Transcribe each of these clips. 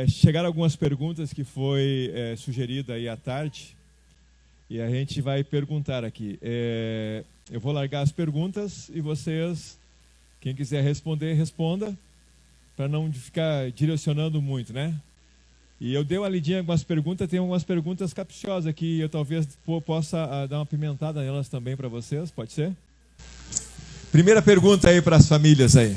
Chegaram algumas perguntas que foi sugerida aí à tarde e a gente vai perguntar aqui. Eu vou largar as perguntas e vocês, quem quiser responder, responda, para não ficar direcionando muito, né? E eu dei uma lidinha em algumas perguntas, tem algumas perguntas capciosas aqui, eu talvez possa dar uma pimentada nelas também para vocês, pode ser? Primeira pergunta aí para as famílias aí.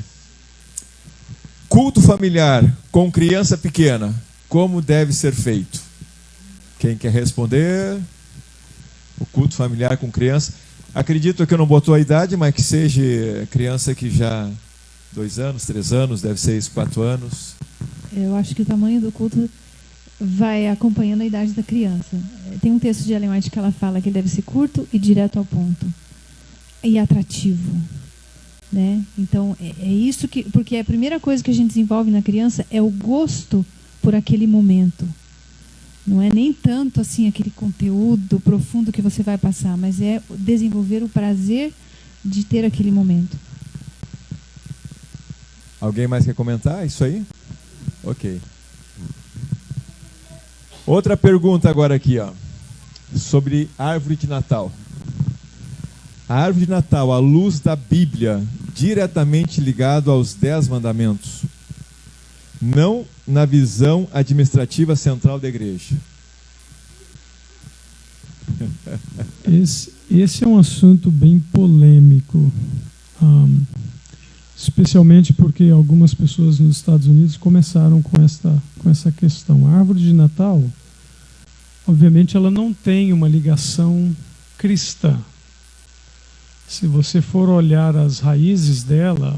Culto familiar com criança pequena, como deve ser feito? Quem quer responder? O culto familiar com criança. Acredito que eu não botou a idade, mas que seja criança que já 2 anos, 3 anos, deve ser isso, 4 anos. Eu acho que o tamanho do culto vai acompanhando a idade da criança. Tem um texto de Ellen White que ela fala que ele deve ser curto e direto ao ponto. E atrativo. Né? Então, é isso que... Porque a primeira coisa que a gente desenvolve na criança é o gosto por aquele momento. Não é nem tanto assim aquele conteúdo profundo que você vai passar, mas é desenvolver o prazer de ter aquele momento. Alguém mais quer comentar isso aí? Ok. Outra pergunta agora aqui, ó, sobre árvore de Natal. A árvore de Natal, à luz da Bíblia, diretamente ligado aos 10 mandamentos, não na visão administrativa central da igreja. Esse é um assunto bem polêmico, especialmente porque algumas pessoas nos Estados Unidos começaram com essa questão. A árvore de Natal, obviamente, ela não tem uma ligação cristã. Se você for olhar as raízes dela,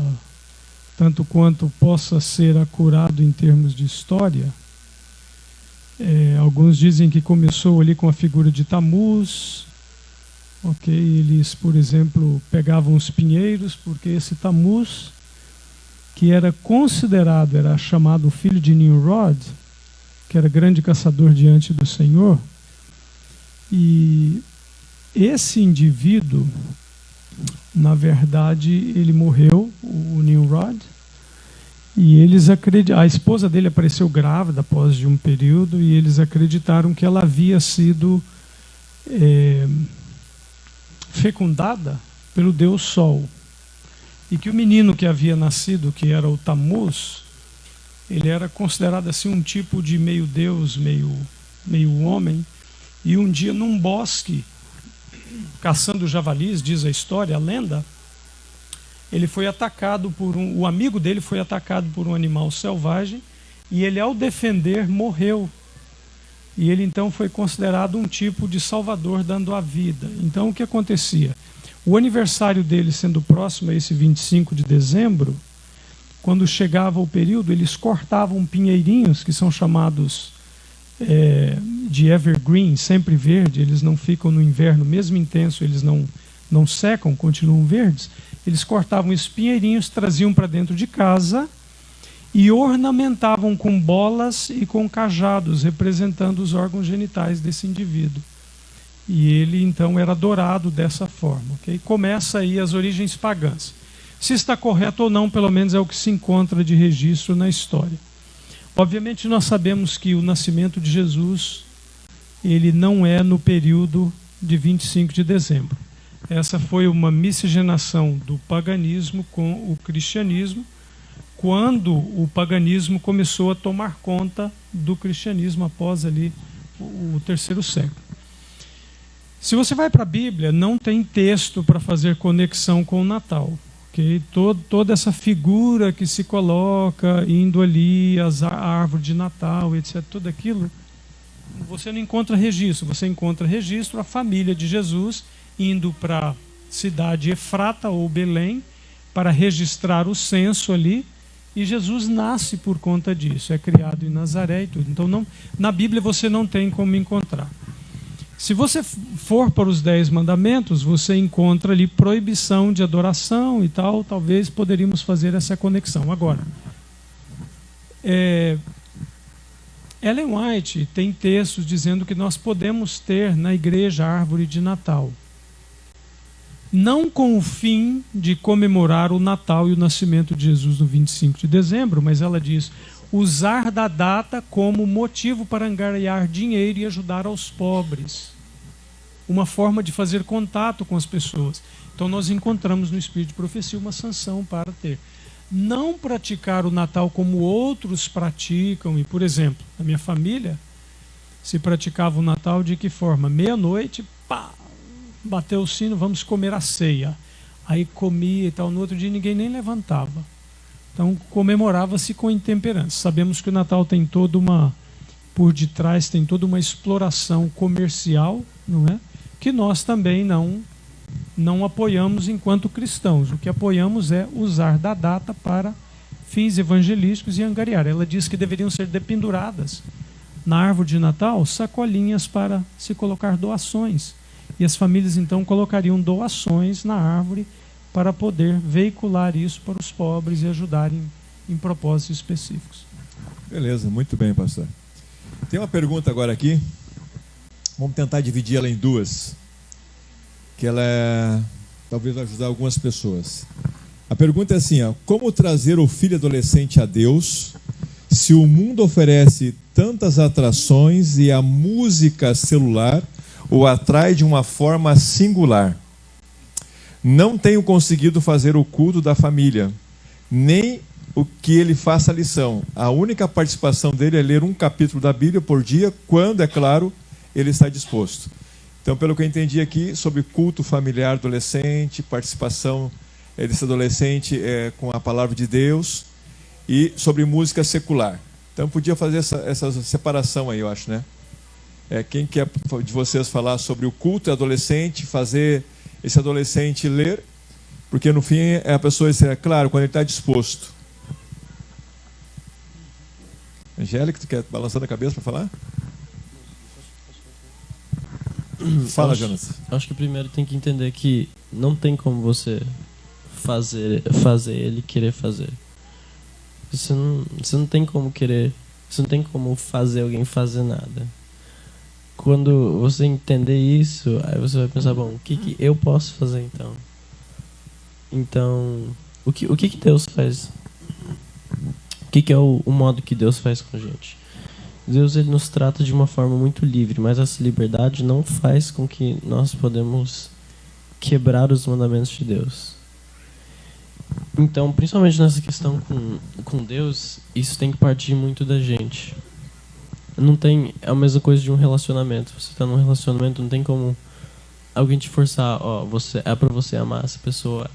tanto quanto possa ser acurado em termos de história, alguns dizem que começou ali com a figura de Tammuz. Ok, eles, por exemplo, pegavam os pinheiros, porque esse Tammuz, que era chamado filho de Nimrod, que era grande caçador diante do Senhor, e esse indivíduo, na verdade, ele morreu, o Nimrod, e a esposa dele apareceu grávida após de um período, e eles acreditaram que ela havia sido fecundada pelo Deus Sol, e que o menino que havia nascido, que era o Tammuz, ele era considerado assim um tipo de meio Deus, meio homem, e um dia num bosque, caçando javalis, diz a história, a lenda, ele foi atacado o amigo dele foi atacado por um animal selvagem, e ele, ao defender, morreu. E ele então foi considerado um tipo de salvador, dando a vida. Então o que acontecia? O aniversário dele sendo próximo a esse 25 de dezembro, quando chegava o período, eles cortavam pinheirinhos, que são chamados de evergreen, sempre verde, eles não ficam no inverno, mesmo intenso, eles não secam, continuam verdes. Eles cortavam esses pinheirinhos, traziam para dentro de casa e ornamentavam com bolas e com cajados, representando os órgãos genitais desse indivíduo. E ele então era adorado dessa forma. Okay? Começa aí as origens pagãs. Se está correto ou não, pelo menos é o que se encontra de registro na história. Obviamente nós sabemos que o nascimento de Jesus, ele não é no período de 25 de dezembro. Essa foi uma miscigenação do paganismo com o cristianismo, quando o paganismo começou a tomar conta do cristianismo após ali o 3º século. Se você vai para a Bíblia, não tem texto para fazer conexão com o Natal. Okay? Toda essa figura que se coloca, indo ali, a árvore de Natal, etc., tudo aquilo, você não encontra registro. Você encontra registro a família de Jesus indo para a cidade Efrata ou Belém para registrar o censo ali, e Jesus nasce por conta disso, é criado em Nazaré e tudo. Então na Bíblia você não tem como encontrar. Se você for para os 10 mandamentos, você encontra ali proibição de adoração e tal, talvez poderíamos fazer essa conexão. Agora, Ellen White tem textos dizendo que nós podemos ter na igreja a árvore de Natal. Não com o fim de comemorar o Natal e o nascimento de Jesus no 25 de dezembro, mas ela diz, usar da data como motivo para angariar dinheiro e ajudar aos pobres. Uma forma de fazer contato com as pessoas. Então nós encontramos no Espírito de Profecia uma sanção para ter. Não praticar o Natal como outros praticam. E, por exemplo, na minha família, se praticava o Natal de que forma? Meia-noite, pá, bateu o sino, vamos comer a ceia. Aí comia e tal, no outro dia ninguém nem levantava. Então comemorava-se com intemperância. Sabemos que o Natal tem toda uma, por detrás tem toda uma exploração comercial, não é? Que nós também não apoiamos enquanto cristãos. O que apoiamos é usar da data para fins evangelísticos e angariar. Ela diz que deveriam ser dependuradas na árvore de Natal sacolinhas para se colocar doações. E as famílias então colocariam doações na árvore para poder veicular isso para os pobres e ajudarem em propósitos específicos. Beleza, muito bem, pastor. Tem uma pergunta agora aqui. Vamos tentar dividir ela em duas, que ela talvez vai ajudar algumas pessoas. A pergunta é assim, ó, como trazer o filho adolescente a Deus se o mundo oferece tantas atrações e a música celular o atrai de uma forma singular? Não tenho conseguido fazer o culto da família, nem o que ele faça a lição. A única participação dele é ler um capítulo da Bíblia por dia, quando, é claro, ele está disposto. Então, pelo que eu entendi aqui, sobre culto familiar adolescente, participação desse adolescente com a palavra de Deus, e sobre música secular. Então, podia fazer essa separação aí, eu acho, né? Quem quer de vocês falar sobre o culto adolescente, fazer esse adolescente ler, porque no fim a pessoa, é claro, quando ele está disposto. Angélica, tu quer balançando a cabeça para falar? Fala, Jonas. Acho que primeiro tem que entender que não tem como você fazer ele querer fazer. Você não tem como querer, você não tem como fazer alguém fazer nada. Quando você entender isso, aí você vai pensar, bom, o que eu posso fazer então? Então, o que Deus faz? O que é o modo que Deus faz com a gente? Deus, ele nos trata de uma forma muito livre, mas essa liberdade não faz com que nós podemos quebrar os mandamentos de Deus. Então, principalmente nessa questão com Deus, isso tem que partir muito da gente. Não tem, é a mesma coisa de um relacionamento. Você está num relacionamento, não tem como alguém te forçar, é para você amar essa pessoa,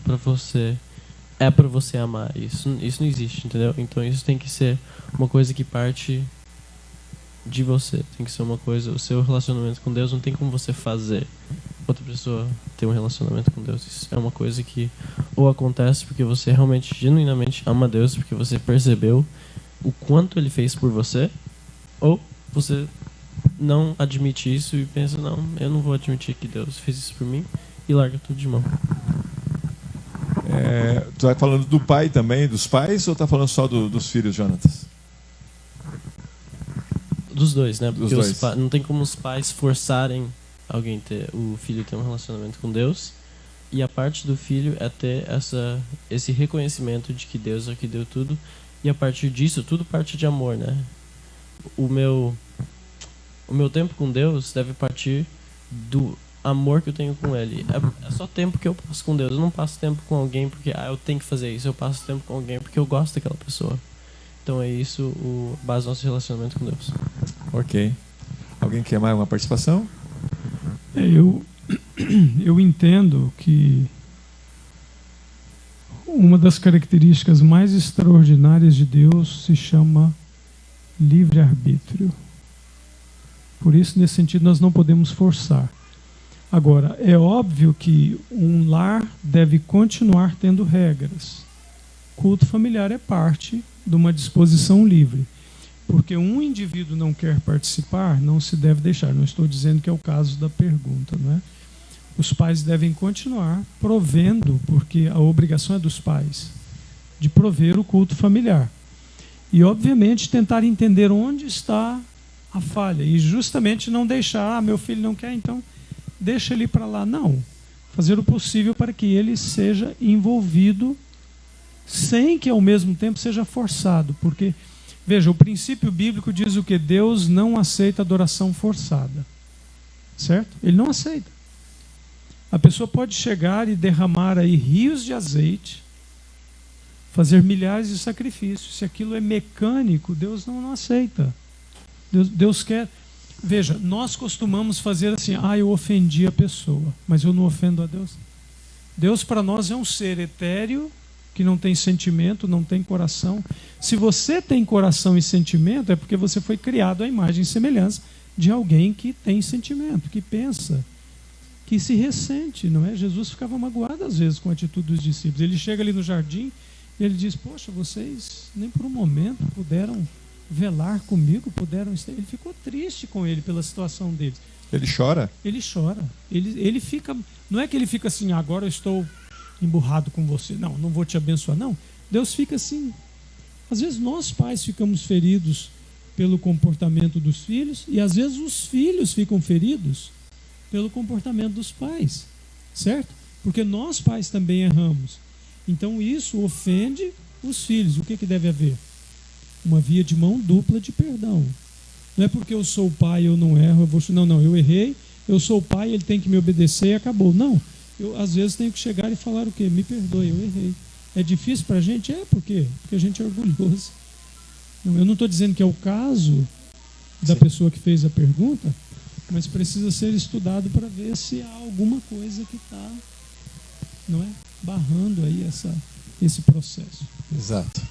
é para você amar. Isso não existe, entendeu? Então isso tem que ser uma coisa que parte de você. Tem que ser uma coisa, o seu relacionamento com Deus não tem como você fazer outra pessoa ter um relacionamento com Deus. Isso é uma coisa que ou acontece porque você realmente, genuinamente ama Deus, porque você percebeu o quanto Ele fez por você, ou você não admite isso e pensa, não, eu não vou admitir que Deus fez isso por mim, e larga tudo de mão. Tu vai falando do pai também, dos pais, ou tá falando só dos filhos, Jonatas? Dos dois, né? Porque dos dois. Não tem como os pais forçarem o filho ter um relacionamento com Deus, e a parte do filho é ter esse reconhecimento de que Deus é o que deu tudo, e a partir disso, tudo parte de amor, né? O meu tempo com Deus deve partir do amor que eu tenho com Ele. É só tempo que eu passo com Deus. Eu não passo tempo com alguém porque eu tenho que fazer isso. Eu passo tempo com alguém porque eu gosto daquela pessoa. Então é isso a base do nosso relacionamento com Deus. Ok. Alguém quer mais uma participação? Eu entendo que uma das características mais extraordinárias de Deus se chama livre-arbítrio. Por isso, nesse sentido, nós não podemos forçar. Agora, é óbvio que um lar deve continuar tendo regras. Culto familiar é parte de uma disposição livre. Porque um indivíduo não quer participar, não se deve deixar. Não estou dizendo que é o caso da pergunta, não é? Os pais devem continuar provendo, porque a obrigação é dos pais, de prover o culto familiar. E, obviamente, tentar entender onde está a falha. E justamente não deixar, meu filho não quer, então deixa ele para lá. Não. Fazer o possível para que ele seja envolvido sem que, ao mesmo tempo, seja forçado. Porque Veja, o princípio bíblico diz o que? Deus não aceita adoração forçada. Certo? Ele não aceita. A pessoa pode chegar e derramar aí rios de azeite, fazer milhares de sacrifícios. Se aquilo é mecânico, Deus não aceita. Deus quer... Veja, nós costumamos fazer assim, eu ofendi a pessoa, mas eu não ofendo a Deus. Deus para nós é um ser etéreo, que não tem sentimento, não tem coração. Se você tem coração e sentimento, é porque você foi criado à imagem e semelhança de alguém que tem sentimento, que pensa, que se ressente, não é? Jesus ficava magoado às vezes com a atitude dos discípulos. Ele chega ali no jardim e ele diz, poxa, vocês nem por um momento puderam velar comigo, puderam estar... Ele ficou triste com ele pela situação deles. Ele chora? Ele chora. Ele fica... Não é que ele fica assim, agora eu estou emburrado com você. Não vou te abençoar. Não. Deus fica assim. Às vezes nós pais ficamos feridos pelo comportamento dos filhos e às vezes os filhos ficam feridos pelo comportamento dos pais. Certo? Porque nós pais também erramos. Então isso ofende os filhos. O que deve haver? Uma via de mão dupla de perdão. Não é porque eu sou o pai e eu não erro, eu vou... Não, eu errei, eu sou o pai, ele tem que me obedecer e acabou. Não, eu às vezes tenho que chegar e falar o quê? Me perdoe, eu errei. É difícil para a gente? Por quê? Porque a gente é orgulhoso. Não, eu não estou dizendo que é o caso da pessoa que fez a pergunta, mas precisa ser estudado para ver se há alguma coisa que está, não é, barrando aí esse processo. Exato.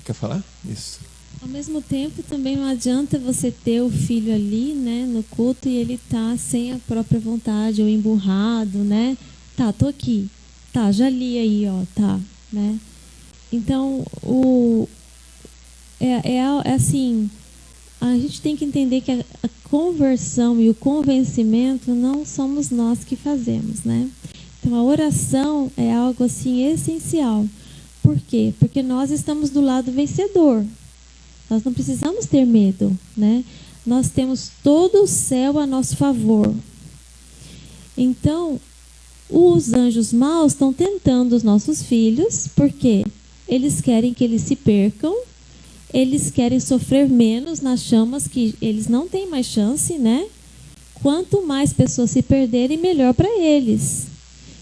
Quer falar? Isso. Ao mesmo tempo, também não adianta você ter o filho ali, né, no culto e ele tá sem a própria vontade, ou emburrado, né? Tô aqui. Já li aí, tá, né? Então, assim, a gente tem que entender que a conversão e o convencimento não somos nós que fazemos, né? Então, a oração é algo, assim, essencial. Por quê? Porque nós estamos do lado vencedor. Nós não precisamos ter medo, né? Nós temos todo o céu a nosso favor. Então, os anjos maus estão tentando os nossos filhos, porque eles querem que eles se percam, eles querem sofrer menos nas chamas, que eles não têm mais chance, né? Quanto mais pessoas se perderem, melhor para eles.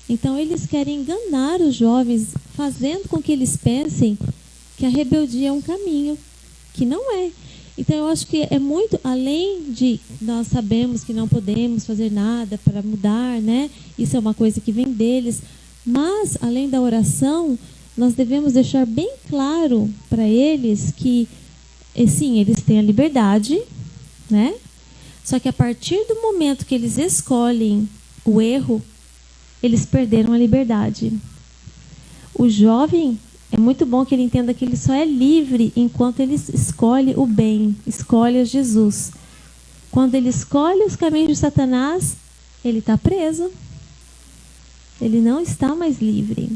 Então, eles querem enganar os jovens, fazendo com que eles pensem que a rebeldia é um caminho, que não é. Então, eu acho que é muito, além de nós sabemos que não podemos fazer nada para mudar, né? Isso é uma coisa que vem deles. Mas, além da oração, nós devemos deixar bem claro para eles que, sim, eles têm a liberdade, né? Só que a partir do momento que eles escolhem o erro, eles perderam a liberdade. O jovem, é muito bom que ele entenda que ele só é livre enquanto ele escolhe o bem, escolhe a Jesus. Quando ele escolhe os caminhos de Satanás, ele está preso. Ele não está mais livre.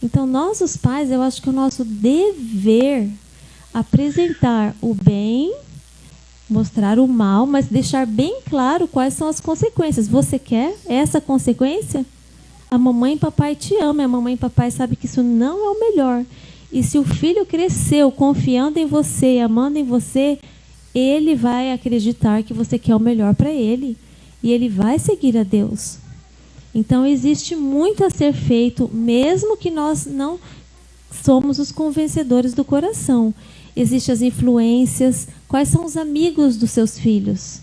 Então, nós, os pais, eu acho que é o nosso dever apresentar o bem, mostrar o mal, mas deixar bem claro quais são as consequências. Você quer essa consequência? A mamãe e papai te ama, a mamãe e papai sabe que isso não é o melhor. E se o filho cresceu confiando em você, amando em você, ele vai acreditar que você quer o melhor para ele. E ele vai seguir a Deus. Então, existe muito a ser feito, mesmo que nós não somos os convencedores do coração. Existem as influências. Quais são os amigos dos seus filhos?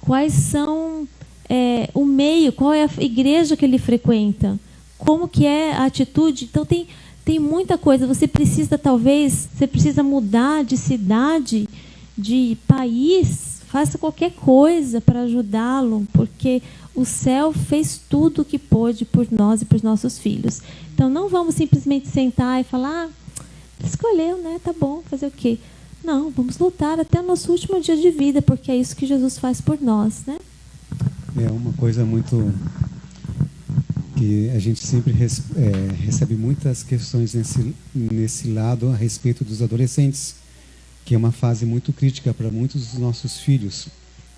Quais são... o meio, qual é a igreja que ele frequenta, como que é a atitude. Então tem muita coisa. Você precisa mudar de cidade, de país, faça qualquer coisa para ajudá-lo, porque o céu fez tudo o que pôde por nós e por nossos filhos. Então não vamos simplesmente sentar e falar, escolheu, né? Tá bom, fazer o quê? Não, vamos lutar até o nosso último dia de vida, porque é isso que Jesus faz por nós, né? É uma coisa muito que a gente sempre recebe muitas questões nesse lado a respeito dos adolescentes, que é uma fase muito crítica para muitos dos nossos filhos,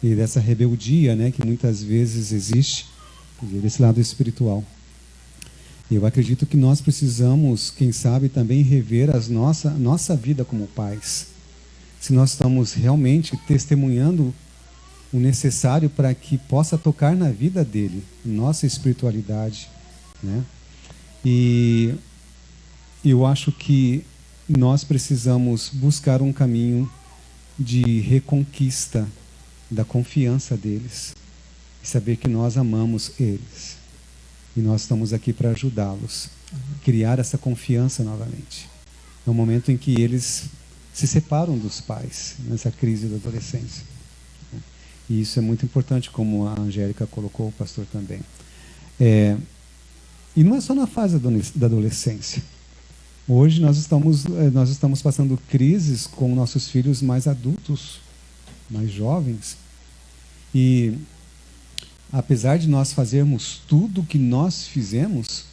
e dessa rebeldia, né, que muitas vezes existe desse lado espiritual. Eu acredito que nós precisamos, quem sabe, também rever nossa vida como pais. Se nós estamos realmente testemunhando o necessário para que possa tocar na vida dele, nossa espiritualidade, né? E eu acho que nós precisamos buscar um caminho de reconquista da confiança deles e saber que nós amamos eles. E nós estamos aqui para ajudá-los a criar essa confiança novamente. É um momento em que eles se separam dos pais, nessa crise da adolescência. E isso é muito importante, como a Angélica colocou, o pastor também. E não é só na fase da adolescência. Hoje nós estamos passando crises com nossos filhos mais adultos, mais jovens. E apesar de nós fazermos tudo o que nós fizemos,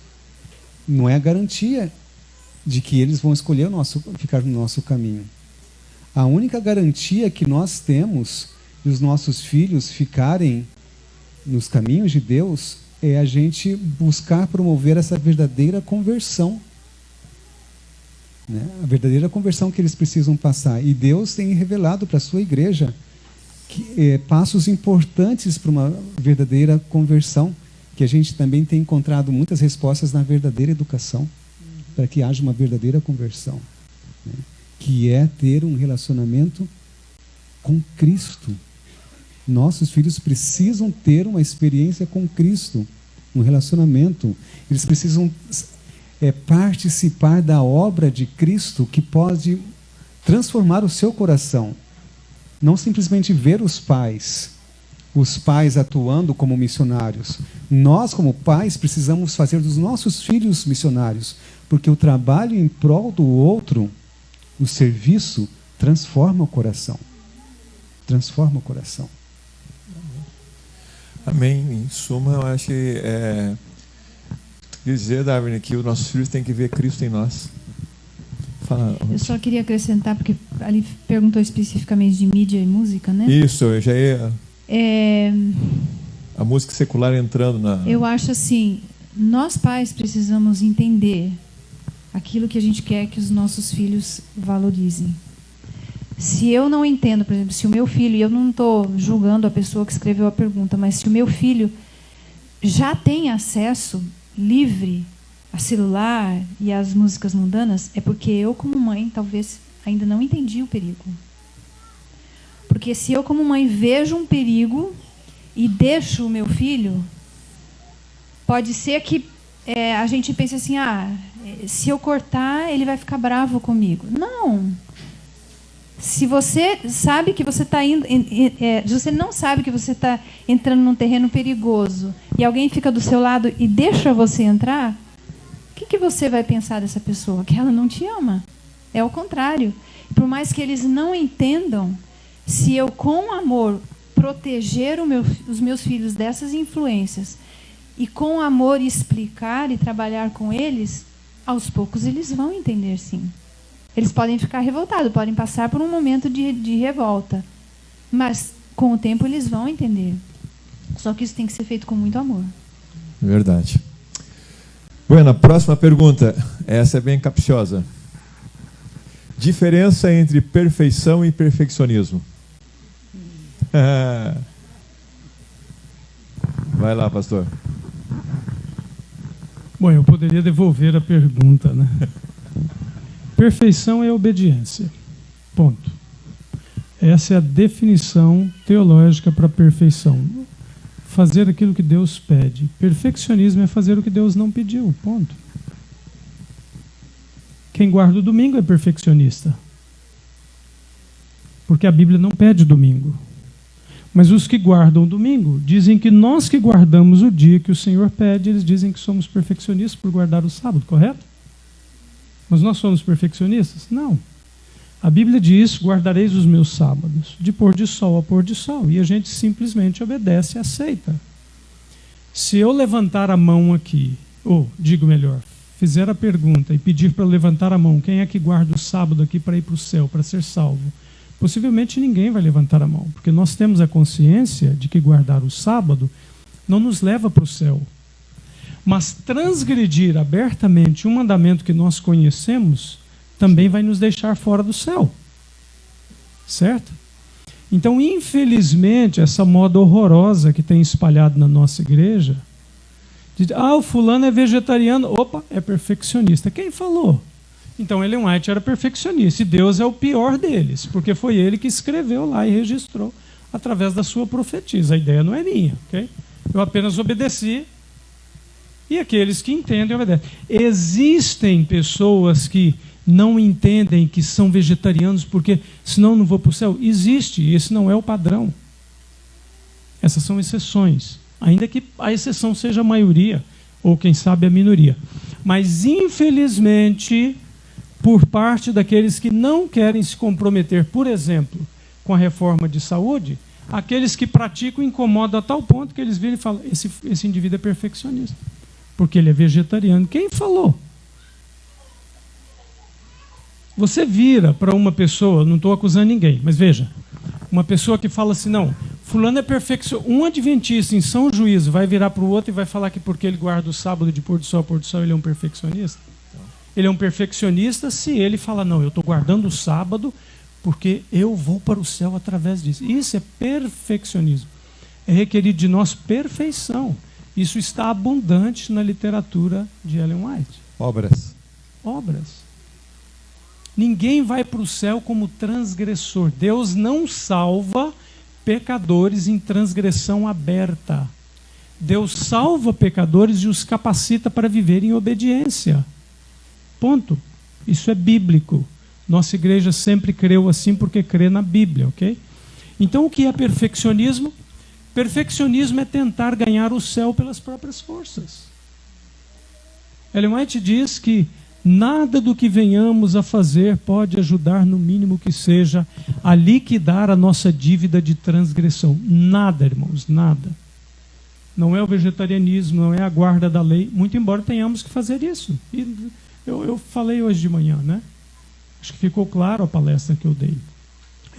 não é a garantia de que eles vão escolher ficar no nosso caminho. A única garantia que nós temos de os nossos filhos ficarem nos caminhos de Deus é a gente buscar promover essa verdadeira conversão. Né? A verdadeira conversão que eles precisam passar. E Deus tem revelado para a sua igreja passos importantes para uma verdadeira conversão, que a gente também tem encontrado muitas respostas na verdadeira educação, para que haja uma verdadeira conversão, né? Que é ter um relacionamento com Cristo. Nossos filhos precisam ter uma experiência com Cristo, um relacionamento. Eles precisam participar da obra de Cristo, que pode transformar o seu coração. Não simplesmente ver os pais atuando como missionários. Nós, como pais, precisamos fazer dos nossos filhos missionários, porque o trabalho em prol do outro, o serviço, transforma o coração. Transforma o coração. Amém. Em suma, eu acho que quer dizer, Darwin, que os nossos filhos têm que ver Cristo em nós. Fala. Eu só queria acrescentar, porque ali perguntou especificamente de mídia e música, né? Isso, eu já ia... A música secular entrando na... Eu acho assim, nós pais precisamos entender aquilo que a gente quer que os nossos filhos valorizem. Se eu não entendo, por exemplo, se o meu filho, e eu não estou julgando a pessoa que escreveu a pergunta, mas se o meu filho já tem acesso livre a celular e as músicas mundanas, é porque eu, como mãe, talvez ainda não entendi o perigo. Porque se eu, como mãe, vejo um perigo e deixo o meu filho, pode ser que a gente pense assim, se eu cortar, ele vai ficar bravo comigo. Não. Se você sabe que você está indo, se você não sabe que você está entrando num terreno perigoso e alguém fica do seu lado e deixa você entrar, o que você vai pensar dessa pessoa? Que ela não te ama. É o contrário. Por mais que eles não entendam, se eu, com amor, proteger os meus filhos dessas influências e, com amor, explicar e trabalhar com eles, aos poucos eles vão entender, sim. Eles podem ficar revoltados, podem passar por um momento de revolta, mas, com o tempo, eles vão entender. Só que isso tem que ser feito com muito amor. Verdade. Bueno, próxima pergunta. Essa é bem capciosa. Diferença entre perfeição e perfeccionismo. Vai lá, pastor. Bom, eu poderia devolver a pergunta, né? Perfeição é obediência. Ponto. Essa é a definição teológica para perfeição. Fazer aquilo que Deus pede. Perfeccionismo é fazer o que Deus não pediu. Ponto. Quem guarda o domingo é perfeccionista. Porque a Bíblia não pede domingo. Mas os que guardam o domingo dizem que nós que guardamos o dia que o Senhor pede, eles dizem que somos perfeccionistas por guardar o sábado, correto? Mas nós somos perfeccionistas? Não. A Bíblia diz, guardareis os meus sábados, de pôr de sol a pôr de sol. E a gente simplesmente obedece e aceita. Se eu levantar a mão aqui, ou, digo melhor, fizer a pergunta e pedir para levantar a mão, quem é que guarda o sábado aqui para ir para o céu, para ser salvo? Possivelmente ninguém vai levantar a mão, porque nós temos a consciência de que guardar o sábado não nos leva para o céu. Mas transgredir abertamente um mandamento que nós conhecemos também vai nos deixar fora do céu. Certo? Então, infelizmente, essa moda horrorosa que tem espalhado na nossa igreja, de, o fulano é vegetariano, opa, é perfeccionista. Quem falou? Então, Ellen White era perfeccionista, e Deus é o pior deles, porque foi ele que escreveu lá e registrou através da sua profetisa. A ideia não é minha, ok? Eu apenas obedeci, e aqueles que entendem, obedecem. Existem pessoas que não entendem que são vegetarianos porque senão não vou para o céu. Existe, e esse não é o padrão. Essas são exceções, ainda que a exceção seja a maioria, ou quem sabe a minoria. Mas infelizmente, por parte daqueles que não querem se comprometer, por exemplo, com a reforma de saúde, aqueles que praticam incomodam a tal ponto que eles viram e falam, esse indivíduo é perfeccionista, porque ele é vegetariano. Quem falou? Você vira para uma pessoa, não estou acusando ninguém, mas veja, uma pessoa que fala assim, não, fulano é perfeccionista, um adventista em São Juízo vai virar para o outro e vai falar que porque ele guarda o sábado de pôr do sol a pôr do sol, ele é um perfeccionista? Ele é um perfeccionista se ele fala, não, eu estou guardando o sábado porque eu vou para o céu através disso. Isso é perfeccionismo. É requerido de nós perfeição. Isso está abundante na literatura de Ellen White. Obras. Ninguém vai para o céu como transgressor. Deus não salva pecadores em transgressão aberta. Deus salva pecadores e os capacita para viver em obediência. Ponto. Isso é bíblico. Nossa igreja sempre creu assim porque crê na Bíblia, ok? Então o que é perfeccionismo? Perfeccionismo é tentar ganhar o céu pelas próprias forças. Ellen White diz que nada do que venhamos a fazer pode ajudar, no mínimo que seja, a liquidar a nossa dívida de transgressão. Nada, irmãos, nada. Não é o vegetarianismo, não é a guarda da lei, muito embora tenhamos que fazer isso. E eu falei hoje de manhã, né? Acho que ficou claro a palestra que eu dei.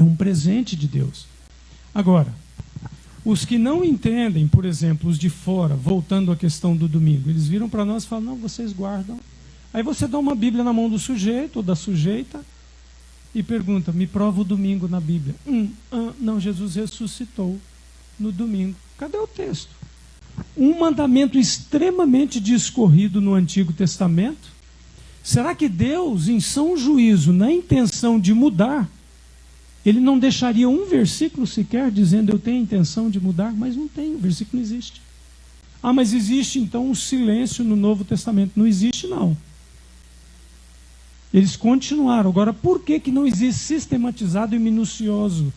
É um presente de Deus. Agora, os que não entendem, por exemplo, os de fora, voltando à questão do domingo, eles viram para nós e falam, não, vocês guardam. Aí você dá uma Bíblia na mão do sujeito ou da sujeita e pergunta, me prova o domingo na Bíblia. Não, Jesus ressuscitou no domingo. Cadê o texto? Um mandamento extremamente discorrido no Antigo Testamento. Será que Deus, em são juízo, na intenção de mudar, ele não deixaria um versículo sequer dizendo eu tenho a intenção de mudar? Mas não tem, o versículo não existe. Mas existe então um silêncio no Novo Testamento. Não existe, não. Eles continuaram. Agora, por que não existe sistematizado e minucioso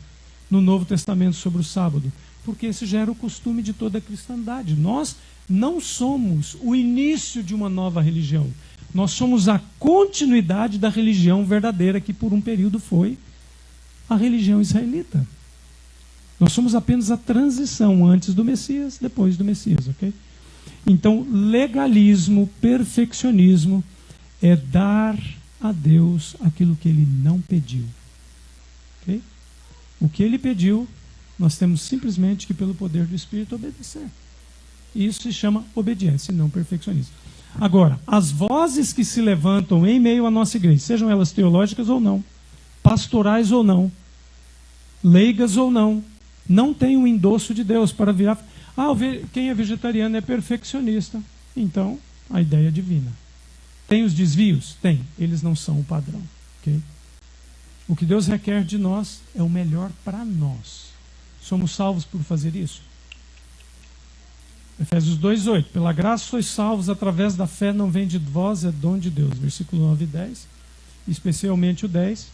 no Novo Testamento sobre o sábado? Porque esse já era o costume de toda a cristandade. Nós não somos o início de uma nova religião. Nós somos a continuidade da religião verdadeira que por um período foi a religião israelita. Nós somos apenas a transição antes do Messias, depois do Messias, ok? Então, legalismo, perfeccionismo é dar a Deus aquilo que ele não pediu. Ok? O que ele pediu, nós temos simplesmente que, pelo poder do Espírito, obedecer. Isso se chama obediência, e não perfeccionismo. Agora, as vozes que se levantam em meio à nossa igreja, sejam elas teológicas ou não, pastorais ou não, leigas ou não, não tem um endosso de Deus para virar. Quem é vegetariano é perfeccionista. Então, a ideia é divina. Tem os desvios? Tem. Eles não são o padrão. Okay? O que Deus requer de nós é o melhor para nós. Somos salvos por fazer isso? Efésios 2:8. Pela graça sois salvos através da fé, não vem de vós, é dom de Deus. Versículo 9 e 10. Especialmente o 10.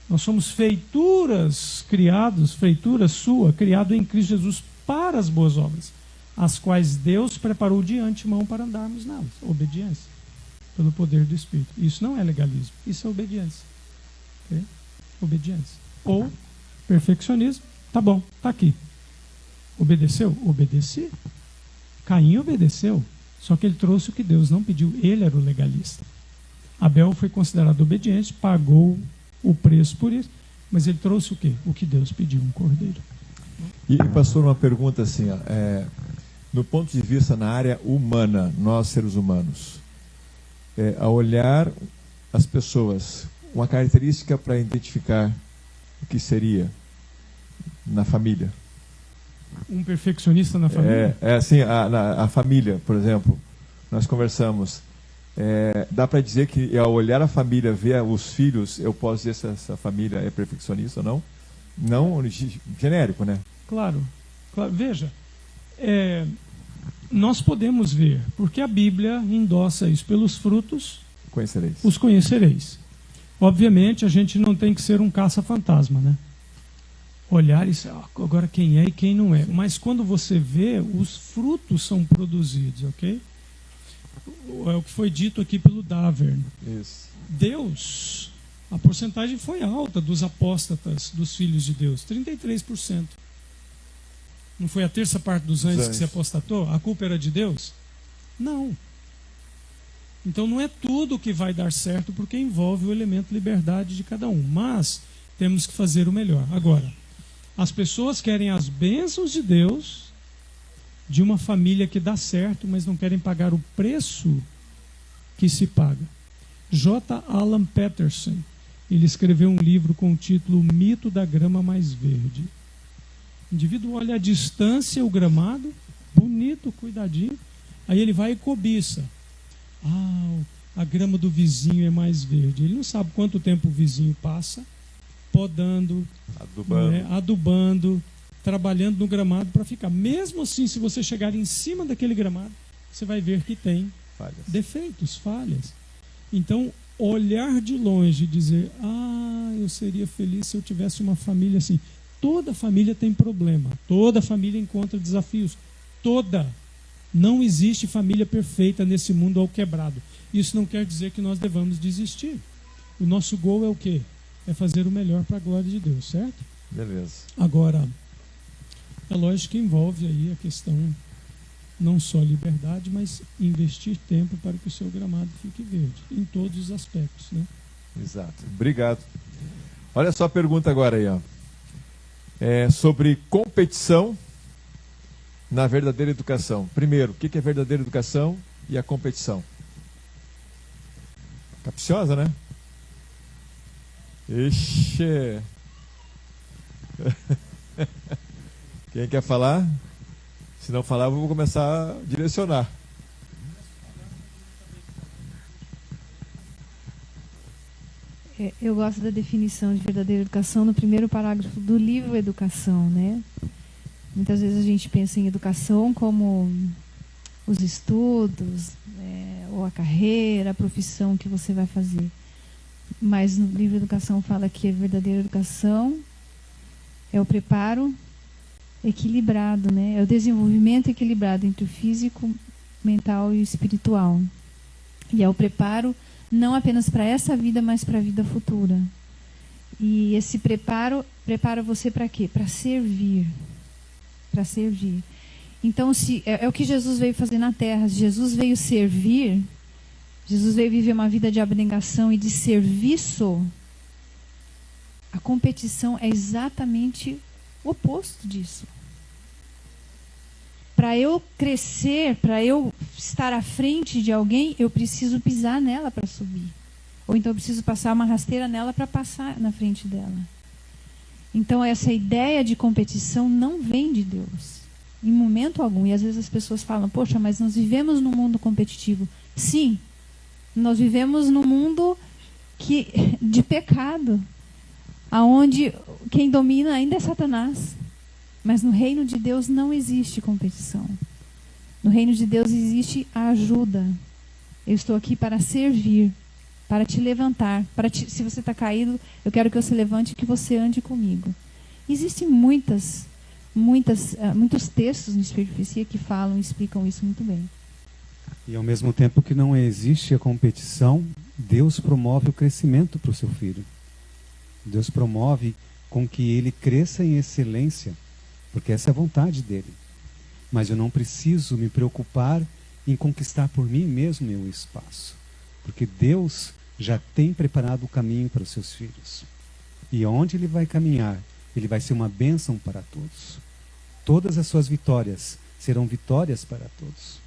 Nós somos feituras criados, feitura sua, criado em Cristo Jesus para as boas obras, as quais Deus preparou de antemão para andarmos nelas. Obediência. Pelo poder do Espírito. Isso não é legalismo, isso é obediência. Okay? Obediência. Ou perfeccionismo. Tá bom, tá aqui. Obedeceu? Obedeci. Caim obedeceu, só que ele trouxe o que Deus não pediu. Ele era o legalista. Abel foi considerado obediente, pagou o preço por isso, mas ele trouxe o quê? O que Deus pediu, um cordeiro. E pastor, uma pergunta assim, no ponto de vista na área humana, nós seres humanos, a olhar as pessoas, uma característica para identificar o que seria na família. Um perfeccionista na família? Assim, a família, por exemplo, nós conversamos, dá para dizer que ao olhar a família, ver os filhos, eu posso dizer se essa família é perfeccionista ou não? Não genérico, né? Claro. Veja, nós podemos ver, porque a Bíblia endossa isso, pelos frutos os conhecereis. Obviamente, a gente não tem que ser um caça-fantasma, né? Olhar e dizer, agora quem é e quem não é. Mas quando você vê, os frutos são produzidos, ok? É o que foi dito aqui pelo Davern. Isso. Deus, a porcentagem foi alta dos apóstatas, dos filhos de Deus, 33%. Não foi a terça parte dos anjos que se apostatou? A culpa era de Deus? Não. Então não é tudo que vai dar certo, porque envolve o elemento liberdade de cada um. Mas temos que fazer o melhor. Agora, as pessoas querem as bênçãos de Deus, de uma família que dá certo, mas não querem pagar o preço que se paga. J. Alan Patterson, ele escreveu um livro com o título O Mito da Grama Mais Verde. O indivíduo olha à distância o gramado, bonito, cuidadinho, aí ele vai e cobiça. A grama do vizinho é mais verde. Ele não sabe quanto tempo o vizinho passa podando, adubando, trabalhando no gramado para ficar. Mesmo assim, se você chegar em cima daquele gramado, você vai ver que tem defeitos, falhas. Então, olhar de longe e dizer, eu seria feliz se eu tivesse uma família assim. Toda família tem problema, toda família encontra desafios, toda. Não existe família perfeita nesse mundo ao quebrado. Isso não quer dizer que nós devamos desistir. O nosso gol é o quê? É fazer o melhor para a glória de Deus, certo? Beleza. Agora, é lógico que envolve aí a questão não só liberdade, mas investir tempo para que o seu gramado fique verde, em todos os aspectos, né? Exato. Obrigado. Olha só a pergunta agora aí, ó. Sobre competição na verdadeira educação. Primeiro, o que é verdadeira educação e a competição? Capciosa, né? Ixi. Quem quer falar? Se não falar, eu vou começar a direcionar. Eu gosto da definição de verdadeira educação no primeiro parágrafo do livro Educação, né? Muitas vezes a gente pensa em educação como os estudos, ou a carreira, a profissão que você vai fazer. Mas no livro Educação fala que a verdadeira educação é o preparo equilibrado, né? É o desenvolvimento equilibrado entre o físico, mental e o espiritual. E é o preparo não apenas para essa vida, mas para a vida futura. E esse prepara você para quê? Para servir. Para servir. Então, é o que Jesus veio fazer na terra. Jesus veio servir, Jesus veio viver uma vida de abnegação e de serviço. A competição é exatamente o oposto disso. Para eu crescer, para eu estar à frente de alguém, eu preciso pisar nela para subir. Ou então eu preciso passar uma rasteira nela para passar na frente dela. Então essa ideia de competição não vem de Deus, em momento algum. E às vezes as pessoas falam, poxa, mas nós vivemos num mundo competitivo. Sim, nós vivemos num mundo de pecado, onde quem domina ainda é Satanás. Mas no reino de Deus não existe competição. No reino de Deus existe a ajuda. Eu estou aqui para servir, para te levantar. Se você está caído, eu quero que você levante e que você ande comigo. Existem muitos textos no Espírito de Profecia que falam e explicam isso muito bem. E ao mesmo tempo que não existe a competição, Deus promove o crescimento para o seu filho. Deus promove com que ele cresça em excelência, porque essa é a vontade dele. Mas eu não preciso me preocupar em conquistar por mim mesmo meu espaço, porque Deus já tem preparado o caminho para os seus filhos. E onde ele vai caminhar, ele vai ser uma bênção para todos. Todas as suas vitórias serão vitórias para todos.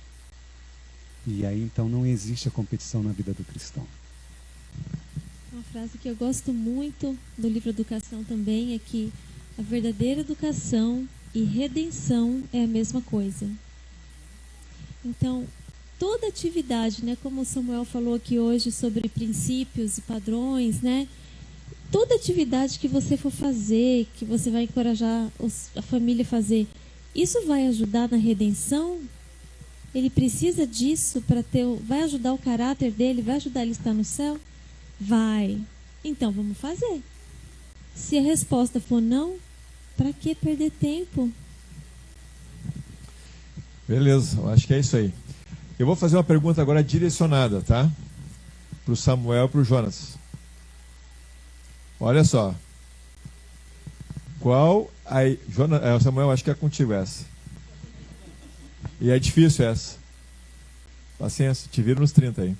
E aí então não existe a competição na vida do cristão. Uma frase que eu gosto muito do livro Educação também é que a verdadeira educação e redenção é a mesma coisa. Então, toda atividade, né, como o Samuel falou aqui hoje sobre princípios e padrões, né, toda atividade que você for fazer, que você vai encorajar a família a fazer, isso vai ajudar na redenção? Ele precisa disso para vai ajudar o caráter dele, vai ajudar ele a estar no céu? Vai. Então vamos fazer. Se a resposta for não, para que perder tempo? Beleza, eu acho que é isso aí. Eu vou fazer uma pergunta agora direcionada, tá? Para o Samuel e para o Jonas. Olha só. Samuel, acho que é contigo essa. E é difícil essa. Paciência, te vira nos 30 aí.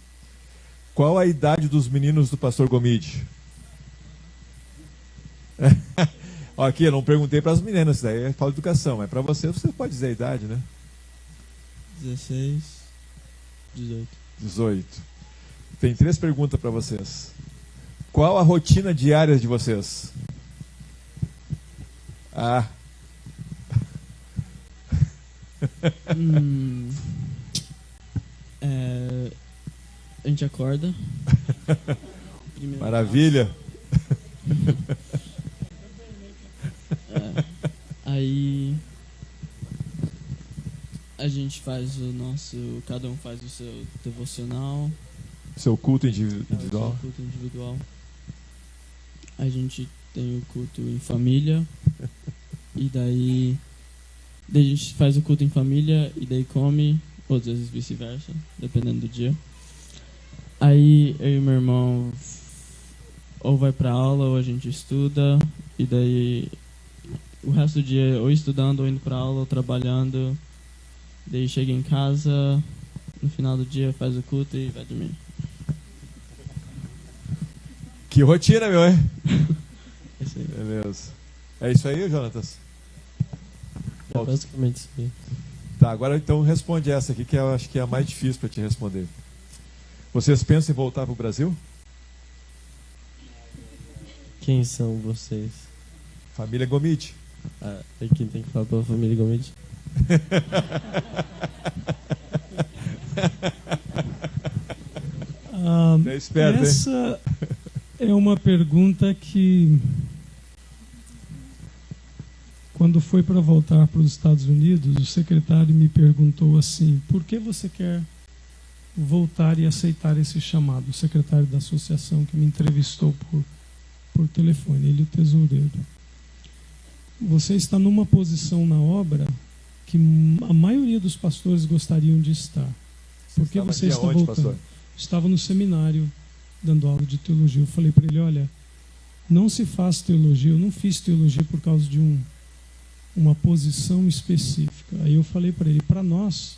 Qual a idade dos meninos do pastor Gomide? Aqui, eu não perguntei para as meninas, isso daí é falta de educação, mas para você pode dizer a idade, né? 16, 18. 18. Tem 3 perguntas para vocês. Qual a rotina diária de vocês? A gente acorda. Maravilha. Aí a gente faz cada um faz o seu devocional. Seu culto individual. Seu culto individual. A gente tem o culto em família. E daí a gente faz o culto em família e daí come, ou às vezes vice-versa, dependendo do dia. Aí eu e meu irmão ou vai pra aula ou a gente estuda, e daí o resto do dia ou estudando ou indo pra aula ou trabalhando. Daí chega em casa, no final do dia faz o culto e vai dormir. Que rotina, meu, hein? É isso aí. Beleza. É isso aí, Jonatas? É basicamente isso aí. Tá, agora então responde essa aqui, que eu acho que é a mais difícil para te responder. Vocês pensam em voltar para o Brasil? Quem são vocês? Família Gomide. É quem tem que falar pela família Gomide. É esperto, essa é uma pergunta que, quando foi para voltar para os Estados Unidos, o secretário me perguntou assim: por que você quer voltar e aceitar esse chamado? O secretário da associação que me entrevistou por telefone, ele, o tesoureiro. Você está numa posição na obra que a maioria dos pastores gostariam de estar. Por que você está voltando? Pastor? Estava no seminário dando aula de teologia. Eu falei para ele: olha, não se faz teologia, eu não fiz teologia por causa de uma posição específica. Aí eu falei para ele: para nós,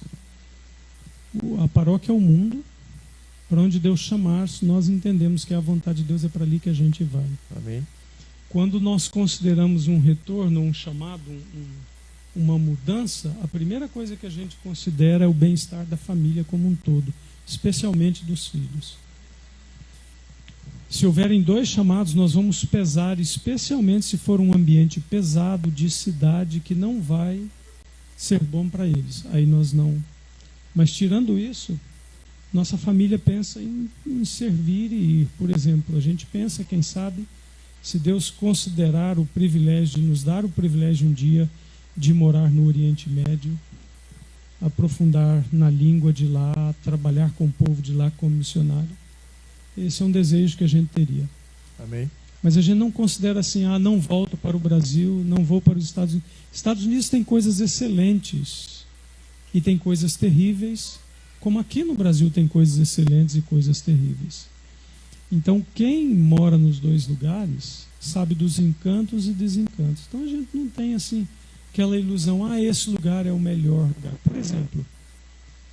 a paróquia é o mundo, para onde Deus chamar, nós entendemos que a vontade de Deus é para ali que a gente vai. Amém. Quando nós consideramos um retorno, um chamado, uma mudança, a primeira coisa que a gente considera é o bem-estar da família como um todo, especialmente dos filhos. Se houverem 2 chamados, nós vamos pesar, especialmente se for um ambiente pesado de cidade que não vai ser bom para eles. Aí nós não. Mas tirando isso, nossa família pensa em servir e ir. Por exemplo, a gente pensa, quem sabe, se Deus considerar o privilégio de nos dar o privilégio um dia de morar no Oriente Médio, aprofundar na língua de lá, trabalhar com o povo de lá como missionário. Esse é um desejo que a gente teria. Amém. Mas a gente não considera assim: não volto para o Brasil, não vou para os Estados Unidos. Estados Unidos tem coisas excelentes e tem coisas terríveis, como aqui no Brasil tem coisas excelentes e coisas terríveis. Então, quem mora nos 2 lugares sabe dos encantos e desencantos. Então, a gente não tem assim aquela ilusão: esse lugar é o melhor lugar. Por exemplo,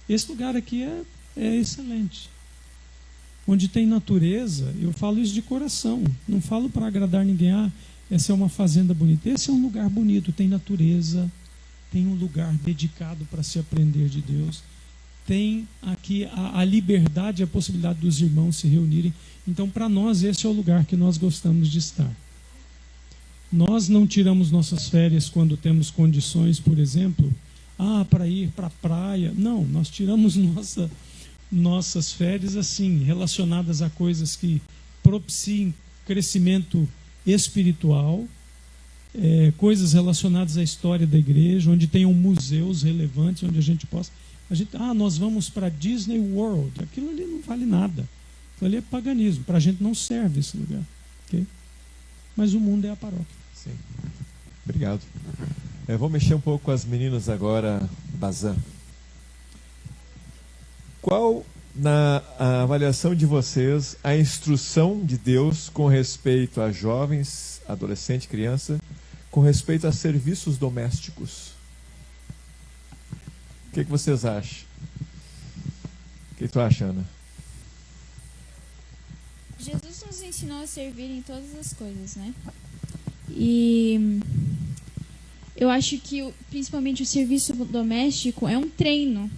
esse lugar aqui é excelente. Onde tem natureza, eu falo isso de coração, não falo para agradar ninguém: essa é uma fazenda bonita. Esse é um lugar bonito, tem natureza, tem um lugar dedicado para se aprender de Deus, tem aqui a liberdade e a possibilidade dos irmãos se reunirem. Então, para nós, esse é o lugar que nós gostamos de estar. Nós não tiramos nossas férias quando temos condições, por exemplo, para ir para a praia. Não, nós tiramos nossas férias assim, relacionadas a coisas que propiciem crescimento espiritual, coisas relacionadas à história da igreja, onde tenham museus relevantes, onde a gente possa... nós vamos para Disney World. Aquilo ali não vale nada. Aquilo ali é paganismo. Para a gente não serve esse lugar. Okay? Mas o mundo é a paróquia. Sim. Obrigado. Vou mexer um pouco com as meninas agora, Bazan. Qual, na avaliação de vocês, a instrução de Deus com respeito a jovens, adolescente, criança, com respeito a serviços domésticos? O que vocês acham? O que tu acha, Ana? Jesus nos ensinou a servir em todas as coisas, né? E eu acho que principalmente o serviço doméstico é um treino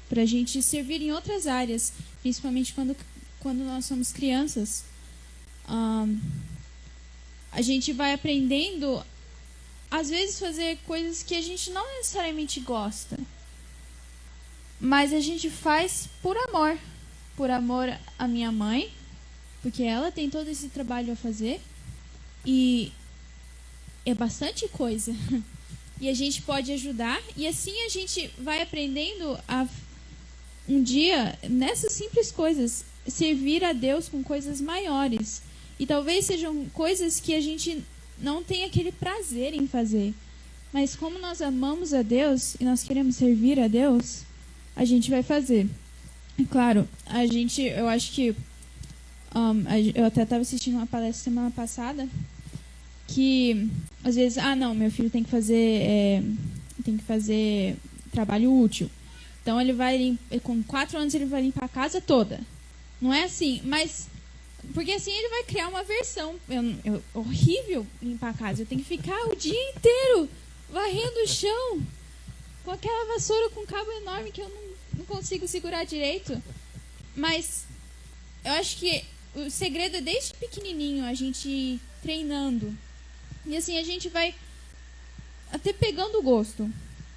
para a gente servir em outras áreas, principalmente quando nós somos crianças. A gente vai aprendendo, às vezes, fazer coisas que a gente não necessariamente gosta, mas a gente faz por amor à minha mãe, porque ela tem todo esse trabalho a fazer, e é bastante coisa. E a gente pode ajudar, e assim a gente vai aprendendo a, um dia, nessas simples coisas, servir a Deus com coisas maiores. E talvez sejam coisas que a gente não tem aquele prazer em fazer. Mas como nós amamos a Deus e nós queremos servir a Deus, a gente vai fazer. E claro, eu acho que eu até estava assistindo uma palestra semana passada que às vezes, não, meu filho tem que fazer trabalho útil. Então ele vai com 4 anos ele vai limpar a casa toda. Não é assim, mas porque assim ele vai criar uma versão. Horrível limpar a casa. Eu tenho que ficar o dia inteiro varrendo o chão com aquela vassoura com um cabo enorme que eu não consigo segurar direito. Mas eu acho que o segredo é desde pequenininho a gente ir treinando. E assim a gente vai até pegando gosto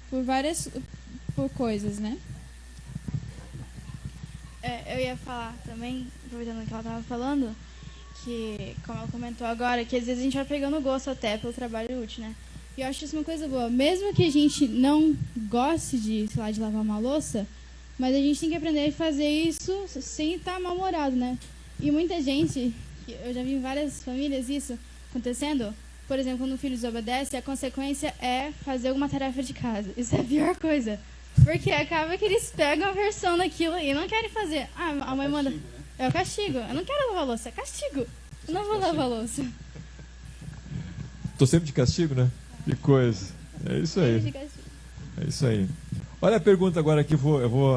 por coisas, né? Eu ia falar também, aproveitando o que ela estava falando, que, como ela comentou agora, que às vezes a gente vai pegando gosto até pelo trabalho útil, né? E eu acho isso uma coisa boa. Mesmo que a gente não goste de lavar uma louça, mas a gente tem que aprender a fazer isso sem estar mal-humorado, né? E muita gente, eu já vi em várias famílias isso acontecendo, por exemplo, quando o filho desobedece, a consequência é fazer alguma tarefa de casa. Isso é a pior coisa. Porque acaba que eles pegam a versão daquilo e não querem fazer. A mãe manda... É o castigo. Eu não quero lavar a louça, é castigo. Eu não vou lavar a louça. Tô sempre de castigo, né? Que coisa. É isso aí. É isso aí. Olha a pergunta agora aqui, eu vou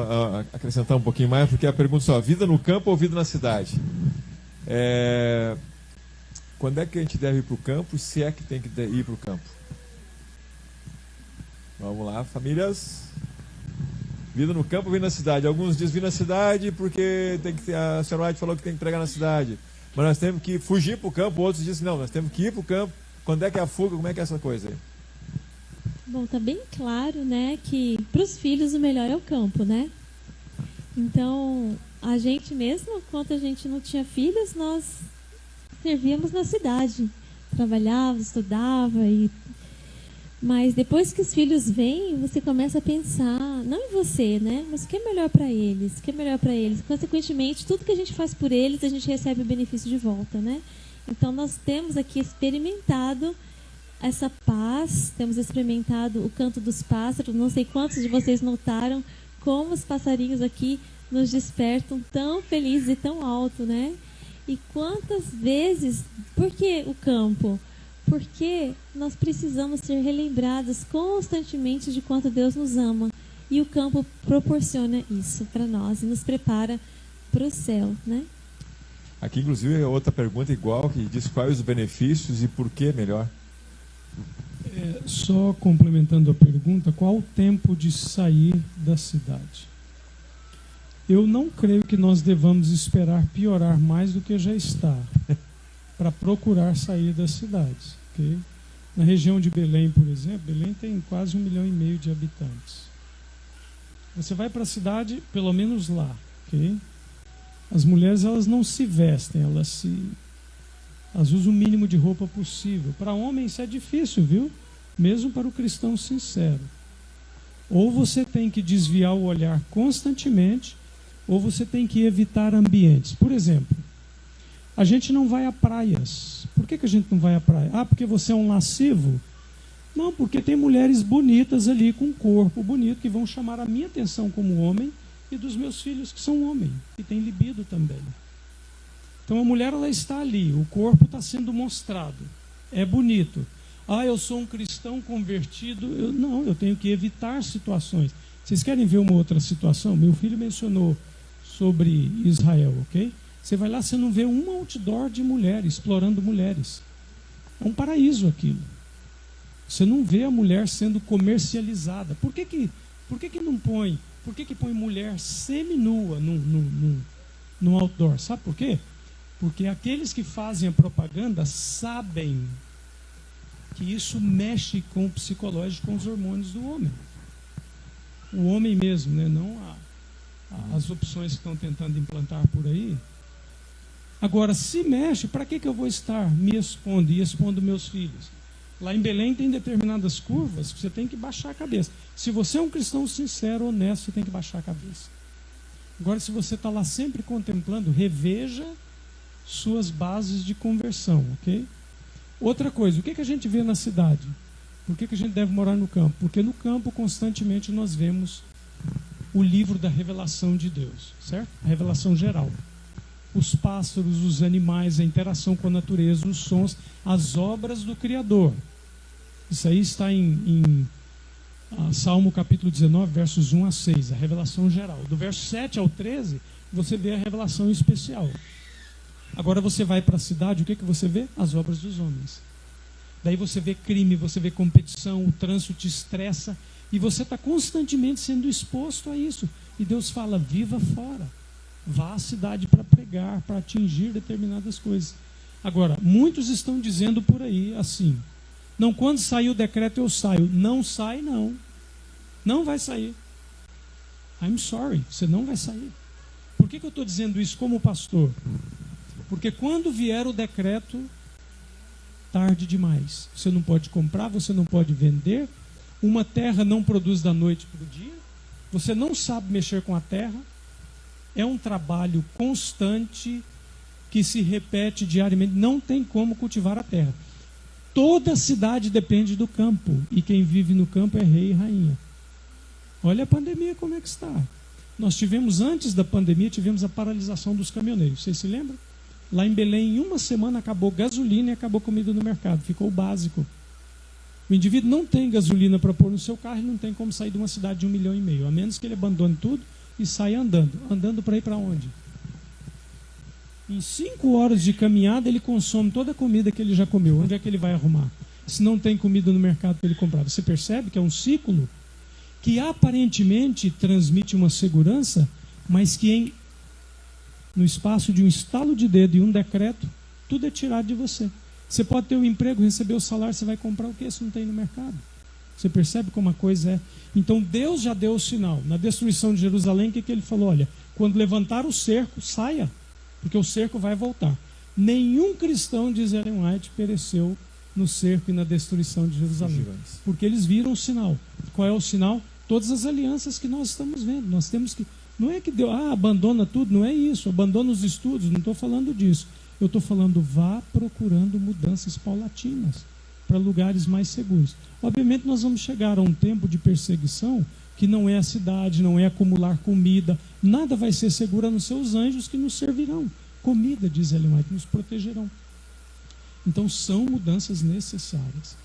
acrescentar um pouquinho mais, porque a pergunta é só, vida no campo ou vida na cidade? Quando é que a gente deve ir para o campo, se é que tem que ir para o campo? Vamos lá, famílias. Vida no campo ou vida na cidade? Alguns dizem vir na cidade porque a senhora White falou que tem que pregar na cidade. Mas nós temos que fugir para o campo. Outros dizem, não, nós temos que ir para o campo. Quando é que é a fuga? Como é que é essa coisa aí? Bom, tá bem claro, né, que para os filhos o melhor é o campo, né? Então, a gente mesmo, quando a gente não tinha filhos, nós servíamos na cidade. Trabalhava, estudava Mas depois que os filhos vêm, você começa a pensar, não em você, né? Mas o que é melhor para eles? O que é melhor para eles? Consequentemente, tudo que a gente faz por eles, a gente recebe o benefício de volta, né? Então, nós temos aqui experimentado essa paz, temos experimentado o canto dos pássaros. Não sei quantos de vocês notaram como os passarinhos aqui nos despertam tão felizes e tão alto, né? E quantas vezes... Por que o campo? Porque nós precisamos ser relembrados constantemente de quanto Deus nos ama. E o campo proporciona isso para nós e nos prepara para o céu, né? Aqui, inclusive, é outra pergunta igual, que diz quais os benefícios e por que melhor. Só complementando a pergunta, qual o tempo de sair da cidade? Eu não creio que nós devamos esperar piorar mais do que já está para procurar sair das cidades. Okay? Na região de Belém, por exemplo, Belém tem quase 1,5 milhão de habitantes. Você vai para a cidade, pelo menos lá, okay? As mulheres elas não se vestem, elas usam o mínimo de roupa possível. Para homem isso é difícil, viu? Mesmo para o cristão sincero. Ou você tem que desviar o olhar constantemente, ou você tem que evitar ambientes. Por exemplo, a gente não vai a praias. Por que a gente não vai à praia? Ah, porque você é um lascivo? Não, porque tem mulheres bonitas ali, com um corpo bonito, que vão chamar a minha atenção como homem e dos meus filhos que são homem, que têm libido também. Então a mulher ela está ali, o corpo está sendo mostrado, é bonito. Ah, eu sou um cristão convertido. Eu tenho que evitar situações. Vocês querem ver uma outra situação? Meu filho mencionou sobre Israel, ok? Você vai lá, você não vê um outdoor de mulheres, explorando mulheres. É um paraíso aquilo. Você não vê a mulher sendo comercializada. Por que não põe? Por que põe mulher seminua no outdoor? Sabe por quê? Porque aqueles que fazem a propaganda sabem que isso mexe com o psicológico, com os hormônios do homem. O homem mesmo, né? Não as opções que estão tentando implantar por aí. Agora, se mexe, para que eu vou estar me expondo e expondo meus filhos? Lá em Belém tem determinadas curvas que você tem que baixar a cabeça. Se você é um cristão sincero, honesto, você tem que baixar a cabeça. Agora, se você está lá sempre contemplando, reveja suas bases de conversão, ok? Outra coisa, o que a gente vê na cidade? Por que a gente deve morar no campo? Porque no campo, constantemente, nós vemos o livro da revelação de Deus, certo? A revelação geral. Os pássaros, os animais, a interação com a natureza, os sons, as obras do Criador. Isso aí está em Salmo capítulo 19, versos 1 a 6, a revelação geral. Do verso 7 ao 13, você vê a revelação especial. Agora você vai para a cidade, o que você vê? As obras dos homens. Daí você vê crime, você vê competição, o trânsito te estressa, e você está constantemente sendo exposto a isso. E Deus fala, viva fora. Vá à cidade para pregar, para atingir determinadas coisas. Agora, muitos estão dizendo por aí assim, não, quando sair o decreto eu saio. Não sai, não. Não vai sair. I'm sorry, você não vai sair. Por que eu estou dizendo isso como pastor? Porque quando vier o decreto, tarde demais. Você não pode comprar, você não pode vender. Uma terra não produz da noite para o dia. Você não sabe mexer com a terra. É um trabalho constante que se repete diariamente. Não tem como cultivar a terra. Toda cidade depende do campo. E quem vive no campo é rei e rainha. Olha a pandemia como é que está. Nós tivemos, antes da pandemia, tivemos a paralisação dos caminhoneiros. Vocês se lembram? Lá em Belém, em uma semana, acabou gasolina e acabou comida no mercado. Ficou o básico. O indivíduo não tem gasolina para pôr no seu carro e não tem como sair de uma cidade de 1,5 milhão. A menos que ele abandone tudo e saia andando. Andando para ir para onde? Em 5 horas de caminhada, ele consome toda a comida que ele já comeu. Onde é que ele vai arrumar? Se não tem comida no mercado para ele comprar. Você percebe que é um ciclo que aparentemente transmite uma segurança, mas que no espaço de um estalo de dedo e um decreto, tudo é tirado de você. Você pode ter um emprego, receber o salário, você vai comprar o que se não tem no mercado? Você percebe como a coisa é? Então Deus já deu o sinal. Na destruição de Jerusalém, o que ele falou? Olha, quando levantar o cerco, saia, porque o cerco vai voltar. Nenhum cristão, diz Ellen White, pereceu no cerco e na destruição de Jerusalém. Porque eles viram o sinal. Qual é o sinal? Todas as alianças que nós estamos vendo. Nós temos que... Não é que Deus abandona tudo, não é isso. Abandona os estudos, não estou falando disso. Eu estou falando, vá procurando mudanças paulatinas para lugares mais seguros. Obviamente nós vamos chegar a um tempo de perseguição que não é a cidade, não é acumular comida. Nada vai ser seguro a não ser os anjos que nos servirão. Comida, diz Ellen White, nos protegerão. Então são mudanças necessárias.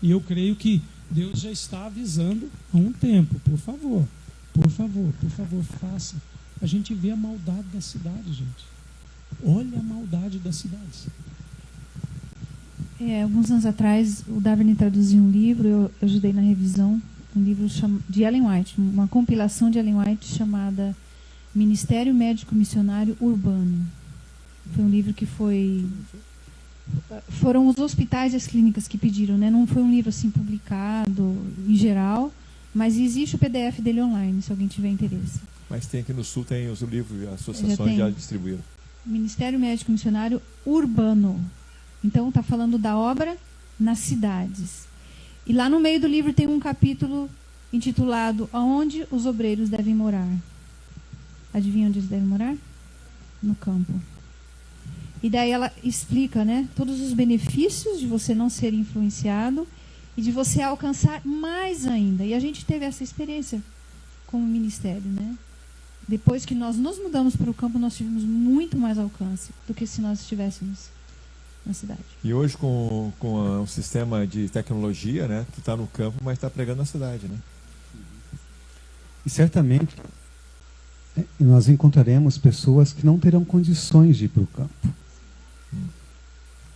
E eu creio que Deus já está avisando há um tempo. Por favor, faça. A gente vê a maldade da cidade, gente. Olha a maldade das cidades. Alguns anos atrás, o Davern traduziu um livro, eu ajudei na revisão, um livro de Ellen White, uma compilação de Ellen White chamada Ministério Médico Missionário Urbano. Foi um livro que foram os hospitais e as clínicas que pediram, né? Não foi um livro assim publicado em geral, mas existe o PDF dele online, se alguém tiver interesse. Mas tem aqui no Sul, tem os livros, as associações já distribuíram. Ministério Médico Missionário Urbano. Então, está falando da obra nas cidades. E lá no meio do livro tem um capítulo intitulado Aonde os obreiros devem morar. Adivinha onde eles devem morar? No campo. E daí ela explica, né, todos os benefícios de você não ser influenciado e de você alcançar mais ainda. E a gente teve essa experiência com o ministério, né? Depois que nós nos mudamos para o campo, nós tivemos muito mais alcance do que se nós estivéssemos na cidade. E hoje, com o sistema de tecnologia, né, tu está no campo, mas está pregando na cidade, né? E certamente nós encontraremos pessoas que não terão condições de ir para o campo.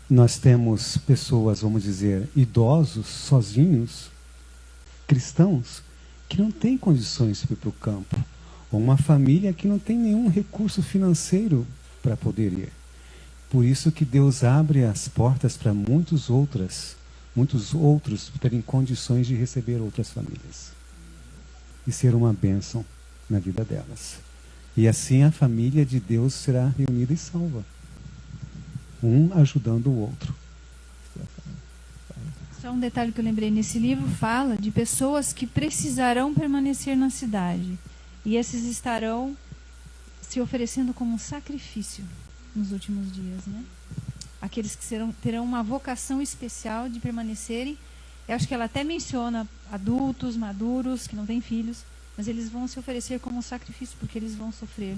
Nós temos pessoas, vamos dizer, idosos, sozinhos, cristãos, que não têm condições de ir para o campo. Ou uma família que não tem nenhum recurso financeiro para poder ir. Por isso que Deus abre as portas para muitos outros terem condições de receber outras famílias. E ser uma bênção na vida delas. E assim a família de Deus será reunida e salva. Um ajudando o outro. Só um detalhe que eu lembrei, nesse livro fala de pessoas que precisarão permanecer na cidade. E esses estarão se oferecendo como um sacrifício nos últimos dias, né? Aqueles que terão uma vocação especial de permanecerem. Eu acho que ela até menciona adultos, maduros, que não têm filhos, mas eles vão se oferecer como um sacrifício, porque eles vão sofrer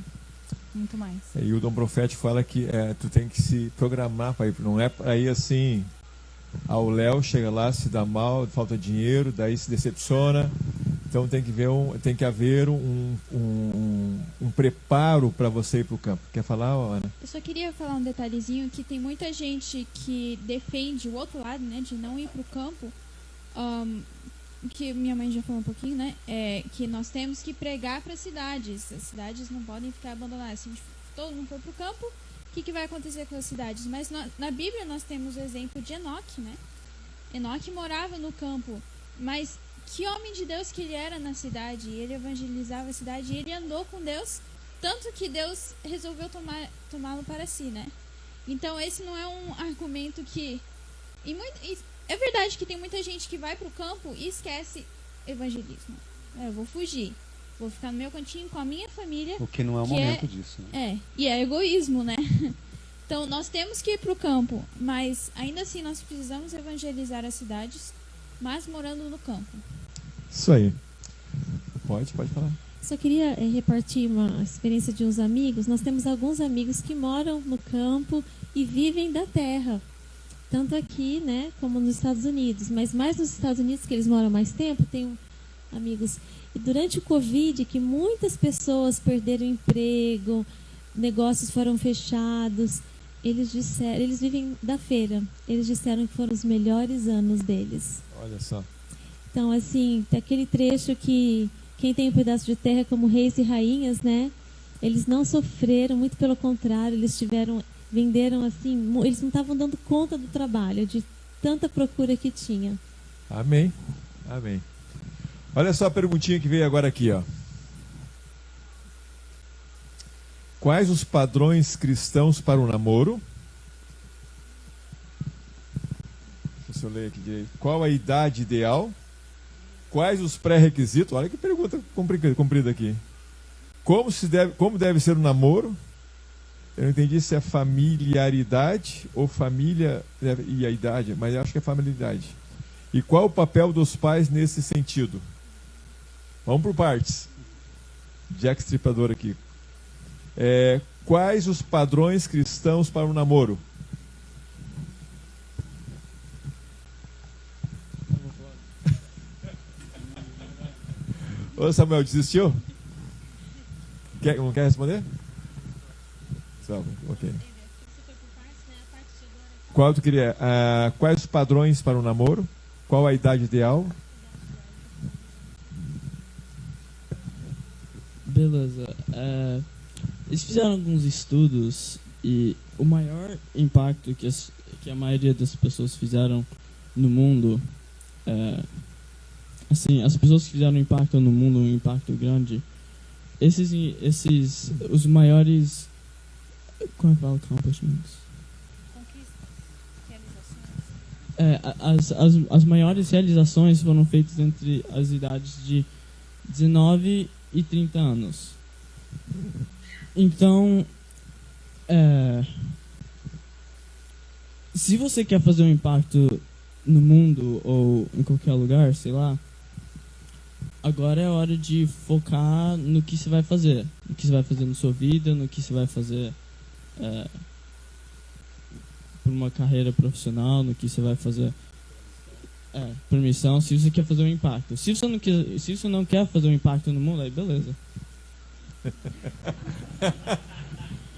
muito mais. E o dom profético fala que tu tem que se programar para ir. Não é para ir assim, ao Léo, chega lá, se dá mal, falta dinheiro, daí se decepciona. Então tem que haver um preparo para você ir para o campo. Quer falar, Ana? Eu só queria falar um detalhezinho, que tem muita gente que defende o outro lado, né, de não ir para o campo, que minha mãe já falou um pouquinho, né, que nós temos que pregar para as cidades não podem ficar abandonadas. Se todo mundo for para o campo, o que vai acontecer com as cidades? Mas na Bíblia nós temos o exemplo de Enoque, né? Enoque morava no campo, mas que homem de Deus que ele era na cidade. Ele evangelizava a cidade e ele andou com Deus, tanto que Deus resolveu tomá-lo para si, né? Então esse não é um argumento que... é verdade que tem muita gente que vai para o campo e esquece evangelismo. Eu vou fugir, vou ficar no meu cantinho com a minha família. O que não é o momento disso. Né? E é egoísmo, né? Então nós temos que ir para o campo, mas ainda assim nós precisamos evangelizar as cidades, mas morando no campo. Isso aí. Pode falar. Só queria repartir uma experiência de uns amigos. Nós temos alguns amigos que moram no campo e vivem da terra. Tanto aqui, né, como nos Estados Unidos. Mas mais nos Estados Unidos, que eles moram mais tempo, tenho amigos. E durante o Covid, que muitas pessoas perderam emprego, negócios foram fechados, eles vivem da feira. Eles disseram que foram os melhores anos deles. Olha só. Então, assim, aquele trecho que quem tem um pedaço de terra como reis e rainhas, né? Eles não sofreram, muito pelo contrário, venderam assim, eles não estavam dando conta do trabalho, de tanta procura que tinha. Amém. Amém. Olha só a perguntinha que veio agora aqui, ó. Quais os padrões cristãos para o namoro? Deixa eu ver se eu leio aqui direito. Qual a idade ideal? Quais os pré-requisitos? Olha que pergunta comprida aqui. Como deve ser o namoro? Eu não entendi se é familiaridade ou família e a idade, mas eu acho que é familiaridade. E qual o papel dos pais nesse sentido? Vamos por partes. Jack Stripador aqui. Quais os padrões cristãos para o namoro? Ô Samuel, desistiu? Não quer responder? Ok. Qual tu queria? Quais os padrões para o namoro? Qual a idade ideal? Beleza. Eles fizeram alguns estudos e o maior impacto que a maioria das pessoas fizeram no mundo, assim, as pessoas que fizeram impacto no mundo, um impacto grande, os maiores, como é que fala, accomplishments? As maiores realizações foram feitas entre as idades de 19 e 30 anos. Então, se você quer fazer um impacto no mundo ou em qualquer lugar, sei lá, agora é hora de focar no que você vai fazer. No que você vai fazer na sua vida, no que você vai fazer por uma carreira profissional, no que você vai fazer por missão, se você quer fazer um impacto. Se você não quer fazer um impacto no mundo, aí beleza.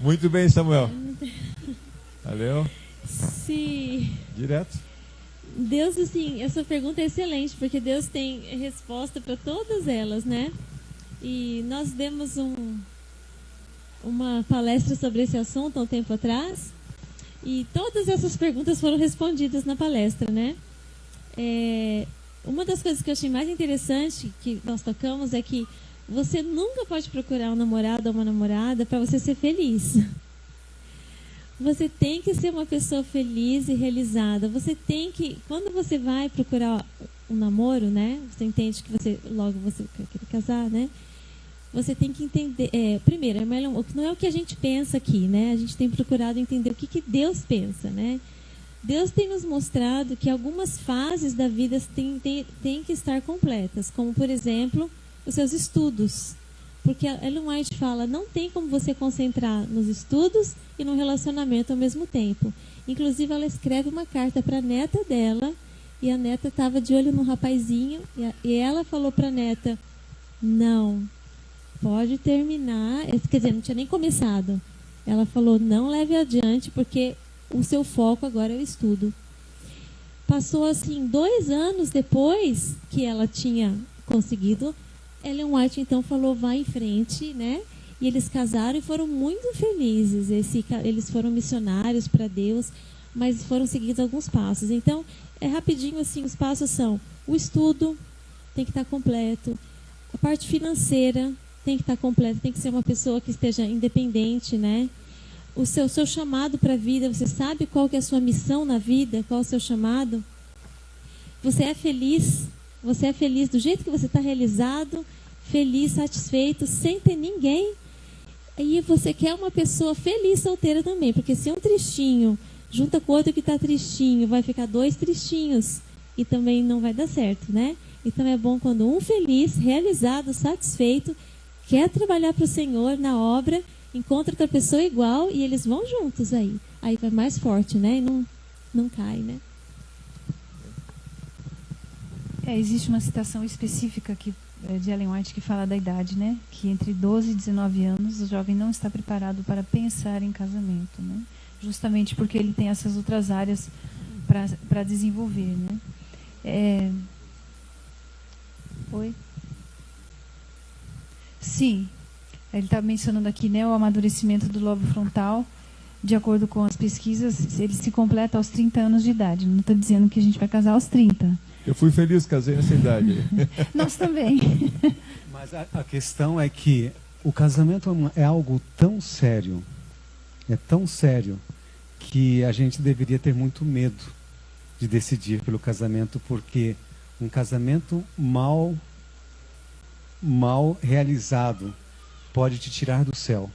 Muito bem, Samuel. Valeu. Sim. Direto. Deus, assim, essa pergunta é excelente, porque Deus tem resposta para todas elas, né? E nós demos uma palestra sobre esse assunto há um tempo atrás, e todas essas perguntas foram respondidas na palestra, né? Uma das coisas que eu achei mais interessante que nós tocamos é que você nunca pode procurar um namorado ou uma namorada para você ser feliz. Você tem que ser uma pessoa feliz e realizada. Você tem que, quando você vai procurar um namoro, né? Você entende que logo você quer casar, né? Você tem que entender, primeiro, não é o que a gente pensa aqui, né? A gente tem procurado entender o que Deus pensa, né? Deus tem nos mostrado que algumas fases da vida têm que estar completas, como, por exemplo, os seus estudos. Porque a Ellen White fala, não tem como você concentrar nos estudos e no relacionamento ao mesmo tempo. Inclusive, ela escreve uma carta para a neta dela, e a neta estava de olho no rapazinho, e ela falou para a neta, não, pode terminar, quer dizer, não tinha nem começado. Ela falou, não leve adiante, porque o seu foco agora é o estudo. Passou, assim, 2 anos depois que ela tinha conseguido, Ellen White, então, falou, vai em frente, né? E eles casaram e foram muito felizes. Eles foram missionários para Deus, mas foram seguidos alguns passos. Então, rapidinho, assim, os passos são, o estudo tem que estar completo, a parte financeira tem que estar completa, tem que ser uma pessoa que esteja independente, né? O seu chamado para a vida, você sabe qual que é a sua missão na vida, qual é o seu chamado? Você é feliz do jeito que você está realizado, feliz, satisfeito, sem ter ninguém. E você quer uma pessoa feliz solteira também, porque se um tristinho junta com outro que está tristinho, vai ficar 2 tristinhos e também não vai dar certo, né? Então é bom quando um feliz, realizado, satisfeito, quer trabalhar para o Senhor na obra, encontra outra pessoa igual e eles vão juntos aí. Aí vai mais forte, né? E não cai, né? Existe uma citação específica de Ellen White que fala da idade, né? Que entre 12 e 19 anos o jovem não está preparado para pensar em casamento, né? Justamente porque ele tem essas outras áreas para desenvolver, né? Oi? Sim. Ele está mencionando aqui, né, o amadurecimento do lobo frontal. De acordo com as pesquisas, ele se completa aos 30 anos de idade. Não estou dizendo que a gente vai casar aos 30. Eu fui feliz, casei nessa idade. Nós também. Mas a questão é que o casamento é algo tão sério, que a gente deveria ter muito medo de decidir pelo casamento, porque um casamento mal realizado pode te tirar do céu.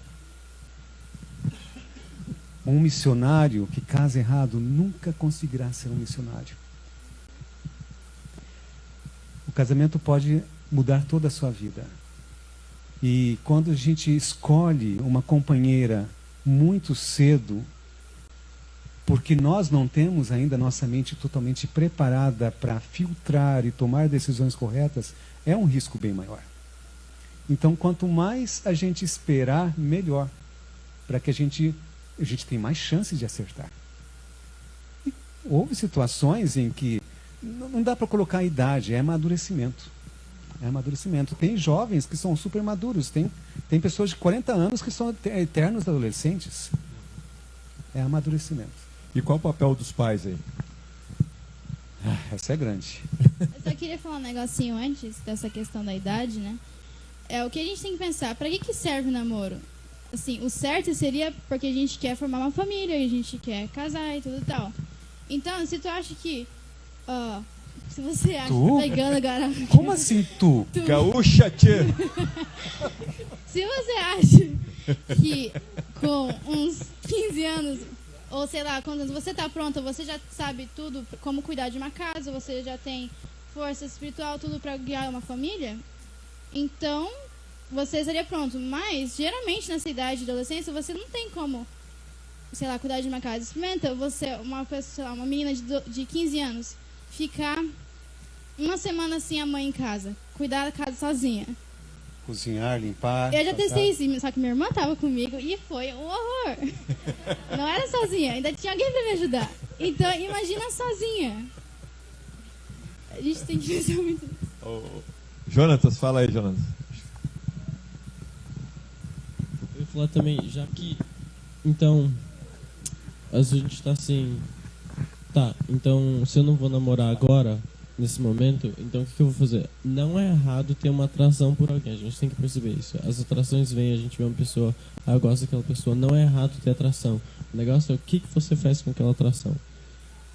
Um missionário que casa errado nunca conseguirá ser um missionário. O casamento pode mudar toda a sua vida. E quando a gente escolhe uma companheira muito cedo, porque nós não temos ainda nossa mente totalmente preparada para filtrar e tomar decisões corretas, é um risco bem maior. Então, quanto mais a gente esperar, melhor, para que a gente tem mais chances de acertar. houve situações em que não dá para colocar a idade, é amadurecimento. É amadurecimento. Tem jovens que são super maduros, tem pessoas de 40 anos que são eternos adolescentes. É amadurecimento. E qual o papel dos pais aí? Essa é grande. Eu só queria falar um negocinho antes dessa questão da idade, né? É o que a gente tem que pensar. Para que serve o namoro? Assim, o certo seria porque a gente quer formar uma família, a gente quer casar e tudo e tal. Então, se tu acha que... se você acha... Tu? Pegando agora... Como assim tu? Gaúcha, tchê! Se você acha que com uns 15 anos, ou sei lá, quando você tá pronta, você já sabe tudo, como cuidar de uma casa, você já tem força espiritual, tudo para guiar uma família, então você estaria pronto. Mas, geralmente, nessa idade de adolescência, você não tem como, sei lá, cuidar de uma casa. Experimenta você, uma pessoa, uma menina de 15 anos, ficar uma semana sem a mãe em casa, cuidar da casa sozinha. Cozinhar, limpar. Eu já passar. testei isso, só que minha irmã tava comigo e foi um horror. Não era sozinha, ainda tinha alguém pra me ajudar. Então, imagina sozinha. A gente tem que pensar muito nisso. Jonatas, fala aí, Jonatas. Eu ia falar também, já que... Então, a gente tá assim... Tá, então, se eu não vou namorar agora, nesse momento, então o que eu vou fazer? Não é errado ter uma atração por alguém, a gente tem que perceber isso. As atrações vêm, a gente vê uma pessoa, eu gosto daquela pessoa, não é errado ter atração. O negócio é o que você faz com aquela atração.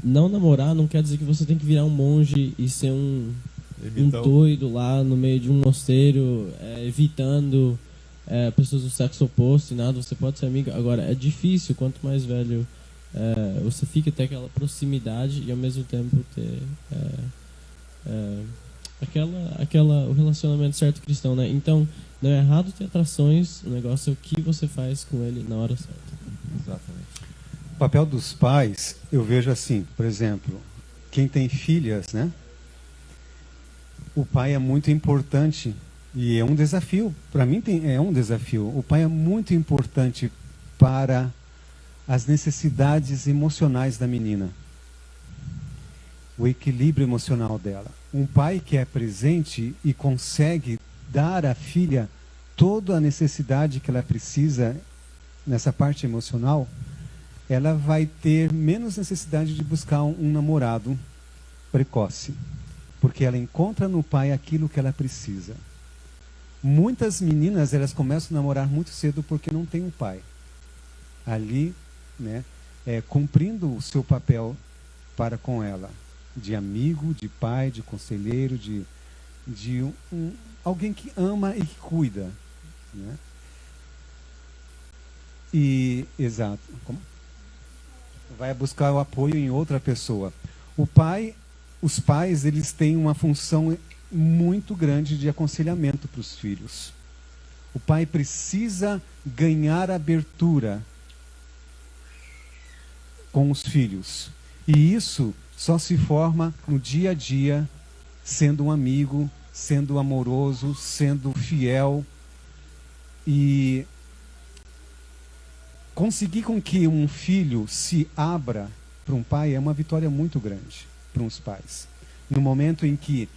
Não namorar não quer dizer que você tem que virar um monge e ser um doido lá no meio de um mosteiro, evitando pessoas do sexo oposto e nada, você pode ser amigo. Agora, é difícil, quanto mais velho você fica, ter aquela proximidade e ao mesmo tempo ter o relacionamento certo cristão, né? Então, não é errado ter atrações, o negócio é o que você faz com ele na hora certa. Exatamente. O papel dos pais, eu vejo assim, por exemplo, quem tem filhas, né? O pai é muito importante e é um desafio. Para mim é um desafio. O pai é muito importante para as necessidades emocionais da menina. O equilíbrio emocional dela. Um pai que é presente e consegue dar à filha toda a necessidade que ela precisa nessa parte emocional, ela vai ter menos necessidade de buscar um namorado precoce, porque ela encontra no pai aquilo que ela precisa. Muitas meninas, elas começam a namorar muito cedo porque não tem um pai ali, né, cumprindo o seu papel para com ela, de amigo, de pai, de conselheiro, de alguém que ama e que cuida, né? E exato, vai buscar o apoio em outra pessoa. Os pais, eles têm uma função muito grande de aconselhamento para os filhos. O pai precisa ganhar abertura com os filhos. E isso só se forma no dia a dia, sendo um amigo, sendo amoroso, sendo fiel. E conseguir com que um filho se abra para um pai é uma vitória muito grande para uns pais. No momento em que,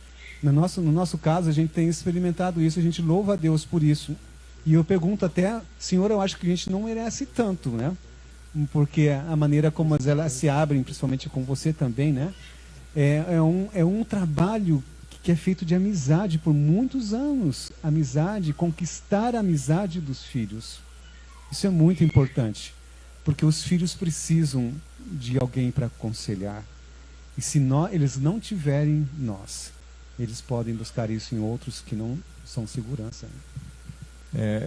no nosso caso, a gente tem experimentado isso, a gente louva a Deus por isso. E eu pergunto até, Senhor, eu acho que a gente não merece tanto, né? Porque a maneira como elas se abrem, principalmente com você também, né? É um trabalho que é feito de amizade por muitos anos. Amizade, conquistar a amizade dos filhos. Isso é muito importante, porque os filhos precisam de alguém para aconselhar. E se eles não tiverem nós, eles podem buscar isso em outros que não são segurança.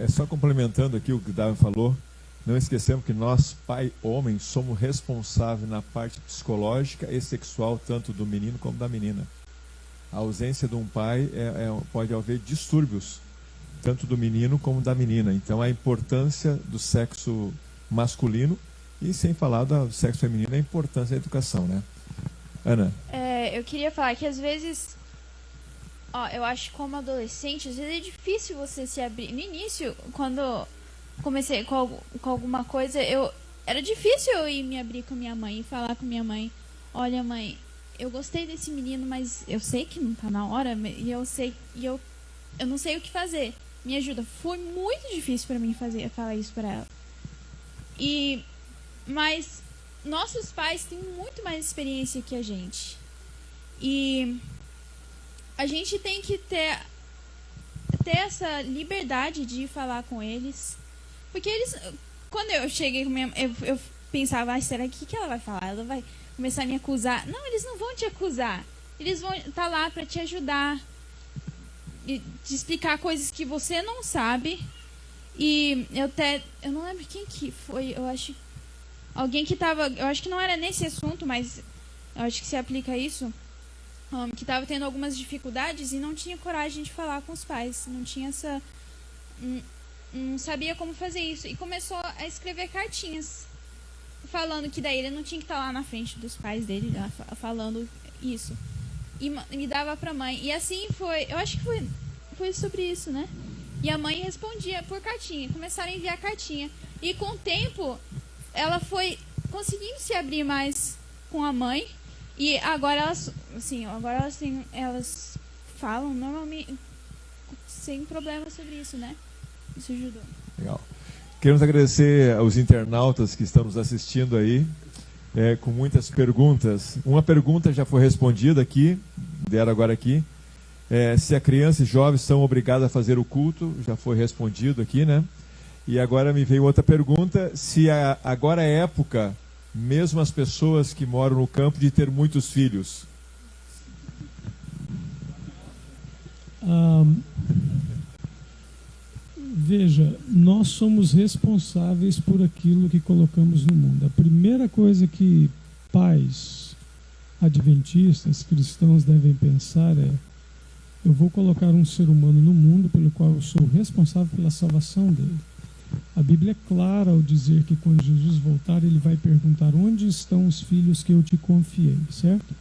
Só complementando aqui o que o Davi falou, não esquecemos que nós, pai, homem, somos responsáveis na parte psicológica e sexual, tanto do menino como da menina. A ausência de um pai pode haver distúrbios, tanto do menino como da menina. Então, a importância do sexo masculino e, sem falar do sexo feminino, a importância da educação, né? Ana? Eu queria falar que, às vezes, eu acho que como adolescente, às vezes é difícil você se abrir. No início, quando comecei com alguma coisa, era difícil eu ir me abrir com minha mãe e falar com minha mãe olha, mãe, eu gostei desse menino, mas eu sei que não tá na hora, e eu não sei o que fazer. Me ajuda. Foi muito difícil para mim falar isso para ela. Mas nossos pais têm muito mais experiência que a gente. E a gente tem que ter essa liberdade de falar com eles. Porque eles, quando eu cheguei com eu pensava, será que ela vai falar? Ela vai começar a me acusar? Não, eles não vão te acusar. Eles vão estar lá para te ajudar. E te explicar coisas que você não sabe. E eu não lembro quem que foi. Eu acho alguém que estava, eu acho que não era nesse assunto, mas eu acho que se aplica isso, que estava tendo algumas dificuldades e não tinha coragem de falar com os pais, não tinha não sabia como fazer isso, e começou a escrever cartinhas falando que daí ele não tinha que estar lá na frente dos pais dele falando isso, e dava para a mãe. E assim foi, eu acho que foi sobre isso, né? E a mãe respondia por cartinha, começaram a enviar cartinha, e com o tempo ela foi conseguindo se abrir mais com a mãe. E agora elas falam normalmente sem problema sobre isso, né? Isso ajudou. Legal. Queremos agradecer aos internautas que estão nos assistindo aí, com muitas perguntas. Uma pergunta já foi respondida aqui, deram agora aqui. Se a criança e jovens são obrigados a fazer o culto, já foi respondido aqui, né? E agora me veio outra pergunta, se agora é época, mesmo as pessoas que moram no campo, de ter muitos filhos. Veja, nós somos responsáveis por aquilo que colocamos no mundo. A primeira coisa que pais adventistas, cristãos devem pensar é: eu vou colocar um ser humano no mundo pelo qual eu sou responsável pela salvação dele. A Bíblia é clara ao dizer que quando Jesus voltar, ele vai perguntar: onde estão os filhos que eu te confiei, certo?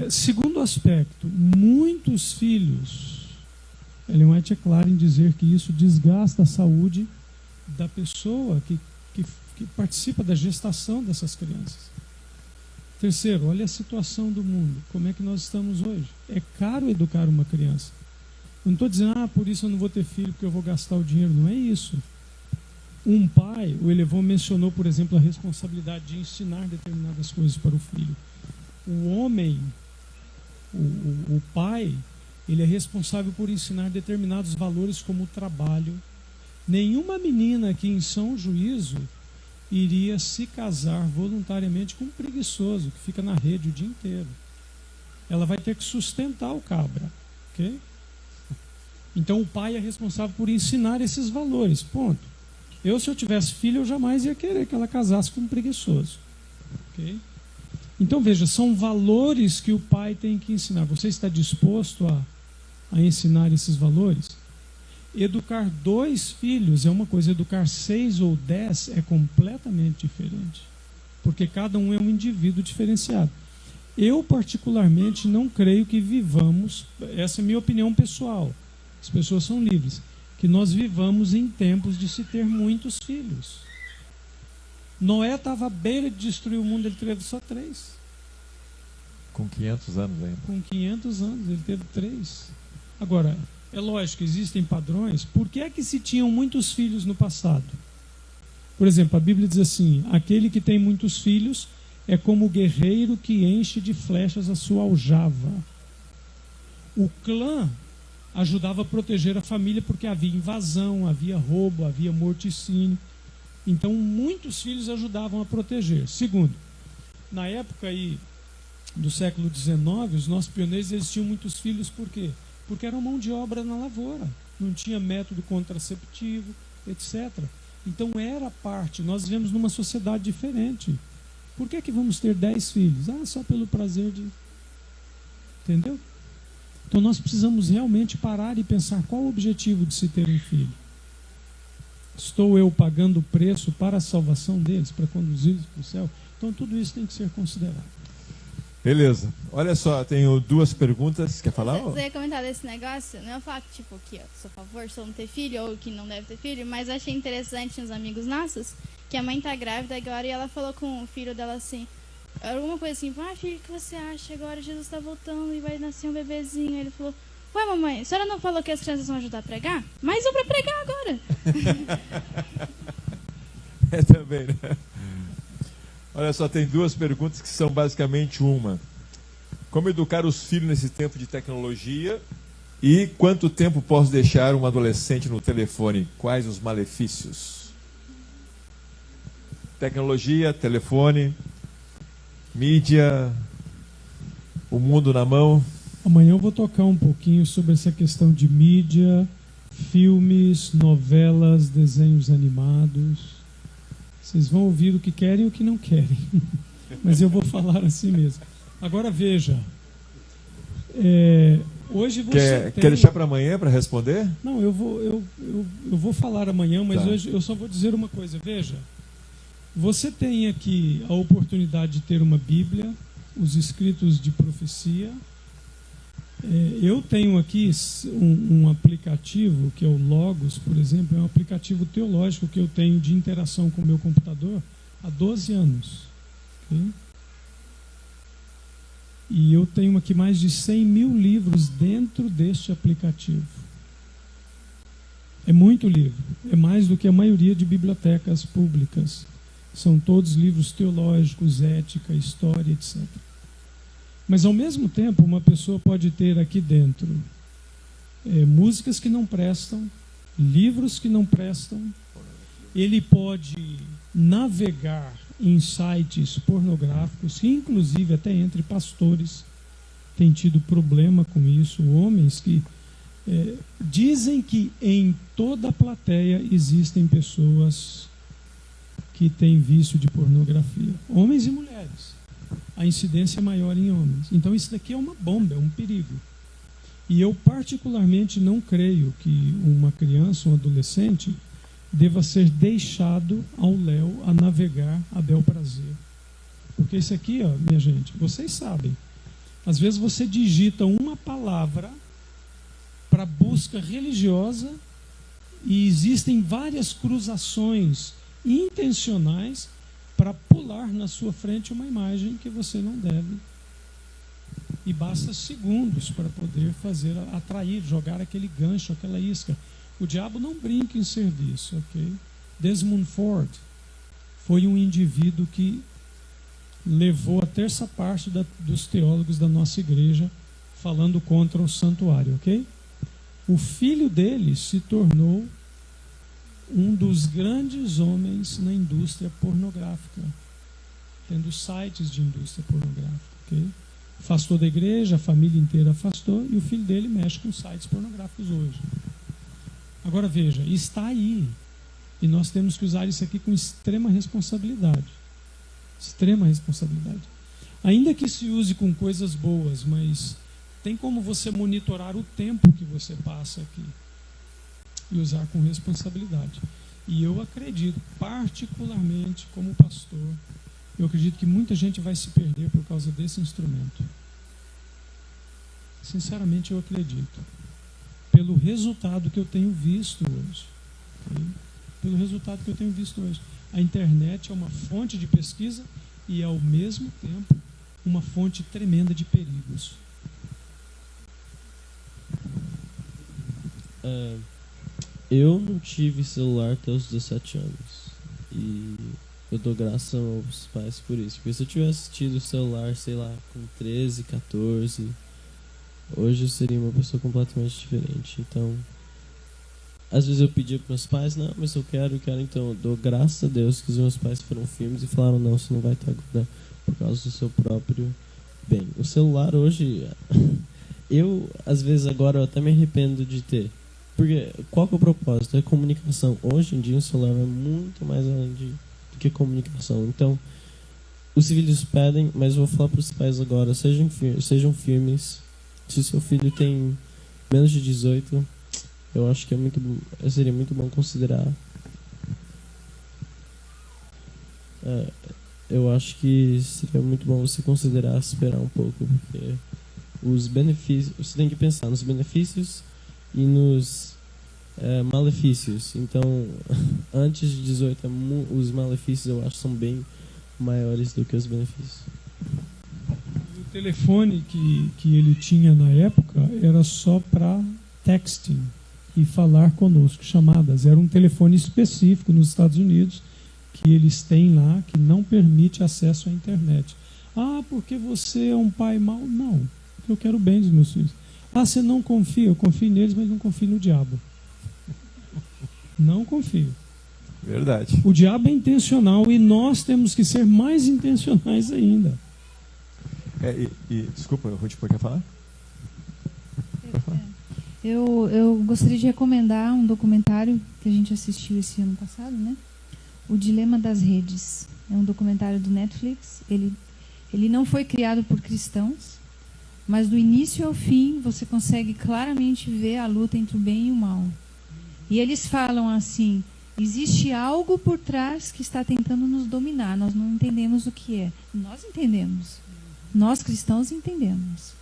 Segundo aspecto, muitos filhos, Ellen White é clara em dizer que isso desgasta a saúde da pessoa que participa da gestação dessas crianças. Terceiro, olha a situação do mundo, como é que nós estamos hoje. É caro educar uma criança. Eu não estou dizendo, por isso eu não vou ter filho porque eu vou gastar o dinheiro. Não é isso. Um pai, o Elevon mencionou, por exemplo, a responsabilidade de ensinar determinadas coisas para o filho. O homem, o pai, ele é responsável por ensinar determinados valores como o trabalho. Nenhuma menina aqui em São Juízo iria se casar voluntariamente com um preguiçoso que fica na rede o dia inteiro. Ela vai ter que sustentar o cabra, ok? Então o pai é responsável por ensinar esses valores, ponto. Se eu tivesse filho, eu jamais ia querer que ela casasse com um preguiçoso, ok? Então veja, são valores que o pai tem que ensinar. Você está disposto a ensinar esses valores? Educar 2 filhos é uma coisa, educar 6 ou 10 é completamente diferente, porque cada um é um indivíduo diferenciado. Eu particularmente não creio que vivamos, essa é a minha opinião pessoal, as pessoas são livres, que nós vivamos em tempos de se ter muitos filhos. Noé estava à beira de destruir o mundo, ele teve só 3. Com 500 anos ainda. Com 500 anos, ele teve 3. Agora, é lógico, existem padrões. Por que é que se tinham muitos filhos no passado? Por exemplo, a Bíblia diz assim: aquele que tem muitos filhos é como o guerreiro que enche de flechas a sua aljava. O clã ajudava a proteger a família porque havia invasão, havia roubo, havia morticínio. Então, muitos filhos ajudavam a proteger. Segundo, na época aí do século XIX, os nossos pioneiros, eles tinham muitos filhos, por quê? Porque era mão de obra na lavoura, não tinha método contraceptivo, etc. Então era parte, nós vivemos numa sociedade diferente. Por que vamos ter 10 filhos? Só pelo prazer de... Entendeu? Então nós precisamos realmente parar e pensar qual o objetivo de se ter um filho. Estou eu pagando o preço para a salvação deles, para conduzi-los para o céu? Então tudo isso tem que ser considerado. Beleza. Olha só, tenho 2 perguntas. Quer falar? Você ia comentar desse negócio? Não é o fato, que eu sou a favor, sou não ter filho, ou que não deve ter filho, mas eu achei interessante uns amigos nossos, que a mãe tá grávida agora e ela falou com o filho dela assim: alguma coisa assim, filho, o que você acha agora? Jesus está voltando e vai nascer um bebezinho. Aí ele falou, ué, mamãe, a senhora não falou que as crianças vão ajudar a pregar? Mas eu para pregar agora. É também, né? Olha só, tem duas perguntas que são basicamente uma. Como educar os filhos nesse tempo de tecnologia? E quanto tempo posso deixar um adolescente no telefone? Quais os malefícios? Tecnologia, telefone, mídia, o mundo na mão. Amanhã eu vou tocar um pouquinho sobre essa questão de mídia, filmes, novelas, desenhos animados. Vocês vão ouvir o que querem e o que não querem. Mas eu vou falar assim mesmo. Agora veja. Hoje você quer deixar para amanhã para responder? Não, eu vou falar amanhã, mas Tá. Hoje eu só vou dizer uma coisa. Veja, você tem aqui a oportunidade de ter uma Bíblia, os escritos de profecia. Eu tenho aqui um aplicativo, que é o Logos, por exemplo, é um aplicativo teológico que eu tenho de interação com o meu computador há 12 anos. Okay? E eu tenho aqui mais de 100 mil livros dentro deste aplicativo. É muito livro, é mais do que a maioria de bibliotecas públicas. São todos livros teológicos, ética, história, etc. Mas, ao mesmo tempo, uma pessoa pode ter aqui dentro músicas que não prestam, livros que não prestam. Ele pode navegar em sites pornográficos, que, inclusive, até entre pastores, tem tido problema com isso. Homens que dizem que em toda a plateia existem pessoas que têm vício de pornografia. Homens e mulheres. A incidência é maior em homens. Então isso daqui é uma bomba, é um perigo. E eu particularmente não creio que uma criança, um adolescente, deva ser deixado ao léu a navegar a bel prazer. Porque isso aqui, minha gente, vocês sabem. Às vezes você digita uma palavra para busca religiosa e existem várias cruzações intencionais para pular na sua frente uma imagem que você não deve. E basta segundos para poder atrair, jogar aquele gancho, aquela isca. O diabo não brinca em serviço, ok? Desmond Ford foi um indivíduo que levou a terça parte dos teólogos da nossa igreja falando contra o santuário, ok? O filho dele se tornou um dos grandes homens na indústria pornográfica, tendo sites de indústria pornográfica, ok? Afastou da igreja, a família inteira afastou, e o filho dele mexe com sites pornográficos hoje. Agora veja, está aí, e nós temos que usar isso aqui com extrema responsabilidade. Extrema responsabilidade. Ainda que se use com coisas boas, mas tem como você monitorar o tempo que você passa aqui e usar com responsabilidade. E eu acredito, particularmente como pastor, eu acredito que muita gente vai se perder por causa desse instrumento. Sinceramente, eu acredito. Pelo resultado que eu tenho visto hoje. Okay? Pelo resultado que eu tenho visto hoje. A internet é uma fonte de pesquisa e, ao mesmo tempo, uma fonte tremenda de perigos. Eu não tive celular até os 17 anos. E eu dou graças aos pais por isso. Porque se eu tivesse tido celular, sei lá, com 13, 14, hoje eu seria uma pessoa completamente diferente. Então, às vezes eu pedia para meus pais, não, mas eu quero. Então eu dou graças a Deus que os meus pais foram firmes e falaram, não, você não vai ter agora por causa do seu próprio bem. O celular hoje, eu, às vezes agora, eu até me arrependo de ter. Porque qual que é o propósito? É comunicação. Hoje em dia o celular vai muito mais além do que comunicação. Então, os filhos pedem, mas eu vou falar para os pais agora, sejam firmes. Se o seu filho tem menos de 18, eu acho que seria muito bom considerar. Eu acho que seria muito bom você considerar esperar um pouco, porque os benefícios, você tem que pensar nos benefícios e nos malefícios. Então, antes de 18, os malefícios eu acho são bem maiores do que os benefícios. telefone que ele tinha na época era só para texting e falar conosco, chamadas. Era um telefone específico nos Estados Unidos que eles têm lá, que não permite acesso à internet. Ah, porque você é um pai mau? Não, eu quero o bem dos meus filhos. Ah, você não confia? Eu confio neles, mas não confio no diabo. Não confio. Verdade. O diabo é intencional e nós temos que ser mais intencionais ainda. Desculpa, Ruth, quer falar? Eu gostaria de recomendar um documentário que a gente assistiu esse ano passado, né? O Dilema das Redes. É um documentário do Netflix. Ele não foi criado por cristãos, mas do início ao fim você consegue claramente ver a luta entre o bem e o mal. E eles falam assim: existe algo por trás que está tentando nos dominar. Nós não entendemos o que é. Nós entendemos. Nós cristãos entendemos.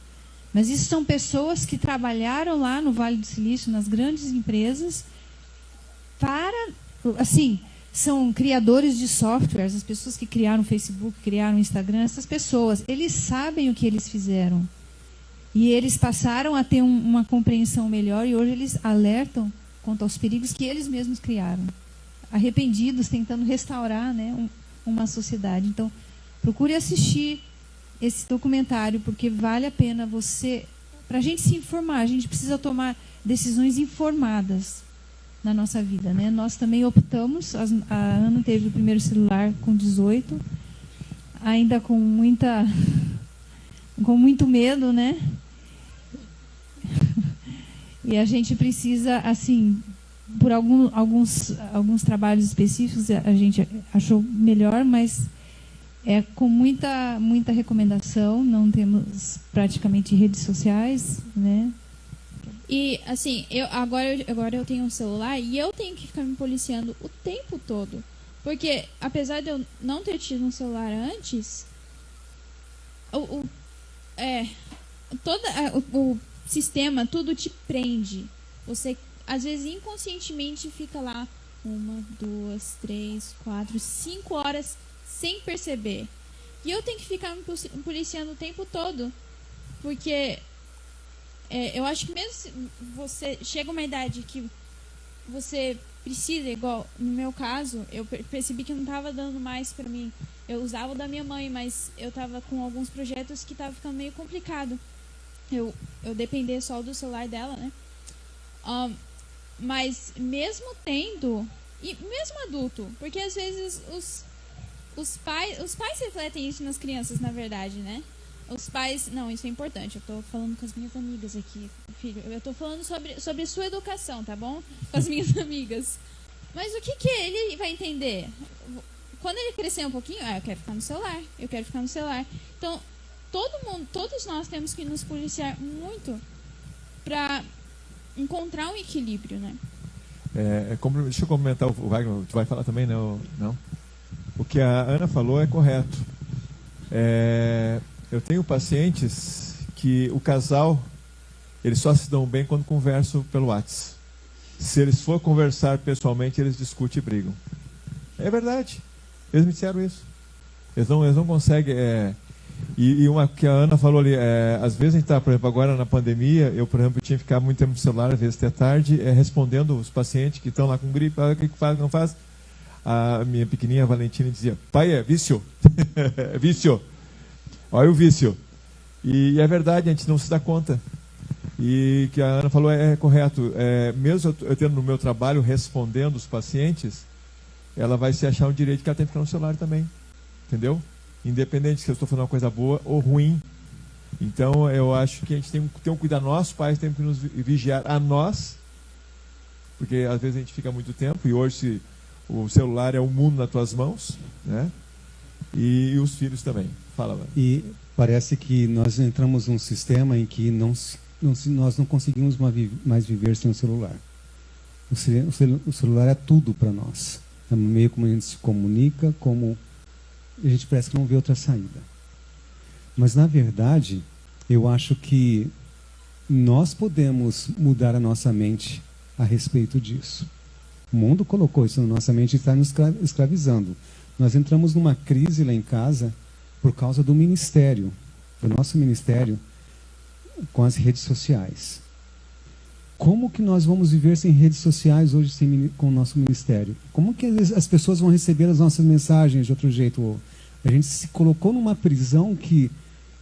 Mas isso são pessoas que trabalharam lá no Vale do Silício, nas grandes empresas, são criadores de softwares, as pessoas que criaram o Facebook, criaram o Instagram, essas pessoas, eles sabem o que eles fizeram. E eles passaram a ter uma compreensão melhor e hoje eles alertam quanto aos perigos que eles mesmos criaram. Arrependidos, tentando restaurar, né, uma sociedade. Então, procure assistir esse documentário, porque vale a pena para a gente se informar, a gente precisa tomar decisões informadas na nossa vida, né? Nós também optamos, a Ana teve o primeiro celular com 18, ainda com muito medo, né? E a gente precisa, assim, por alguns trabalhos específicos, a gente achou melhor, mas com muita recomendação. Não temos praticamente redes sociais, né? E, assim, agora eu tenho um celular e eu tenho que ficar me policiando o tempo todo. Porque, apesar de eu não ter tido um celular antes, o sistema, tudo te prende. Você, às vezes, inconscientemente fica lá 1, 2, 3, 4, 5 horas sem perceber. E eu tenho que ficar me policiando o tempo todo. Porque eu acho que mesmo se você chega a uma idade que você precisa, igual no meu caso, eu percebi que não estava dando mais para mim. Eu usava o da minha mãe, mas eu estava com alguns projetos que estava ficando meio complicado. Eu depender só do celular dela, né? Mas mesmo tendo, e mesmo adulto, porque às vezes os pais refletem isso nas crianças, na verdade, né? Os pais... Não, isso é importante. Eu tô falando com as minhas amigas aqui, filho. Eu tô falando sobre sua educação, tá bom? Com as minhas amigas. Mas o que ele vai entender? Quando ele crescer um pouquinho, eu quero ficar no celular. Eu quero ficar no celular. Então, todos nós temos que nos policiar muito para encontrar um equilíbrio, né? Deixa eu comentar, o Wagner, tu vai falar também, não? O que a Ana falou é correto. Eu tenho pacientes que o casal, eles só se dão bem quando conversam pelo WhatsApp. Se eles for conversar pessoalmente, eles discutem e brigam. É verdade. Eles me disseram isso. Eles não conseguem... E uma que a Ana falou ali, às vezes a gente está, por exemplo, agora na pandemia, eu, por exemplo, tinha que ficar muito tempo no celular, às vezes até tarde, respondendo os pacientes que estão lá com gripe, o que faz, não faz. A minha pequenininha Valentina dizia: pai, é vício. É vício. Olha o vício. E é verdade, a gente não se dá conta. E que a Ana falou é correto. Mesmo eu tendo no meu trabalho respondendo os pacientes, ela vai se achar um direito que ela tem que ficar no celular também. Entendeu? Independente se eu estou falando uma coisa boa ou ruim. Então, eu acho que a gente tem que ter um cuidado. Nós, pais, temos que nos vigiar a nós, porque às vezes a gente fica muito tempo, e hoje o celular é o mundo nas tuas mãos, né? E os filhos também. Fala, mano. E parece que nós entramos num sistema em que nós não conseguimos mais viver sem o celular. O celular é tudo para nós. É o meio como a gente se comunica, como a gente parece que não vê outra saída. Mas, na verdade, eu acho que nós podemos mudar a nossa mente a respeito disso. O mundo colocou isso na nossa mente e está nos escravizando. Nós entramos numa crise lá em casa por causa do ministério. o nosso ministério com as redes sociais. Como que nós vamos viver sem redes sociais hoje com o nosso ministério? Como que as pessoas vão receber as nossas mensagens de outro jeito? A gente se colocou numa prisão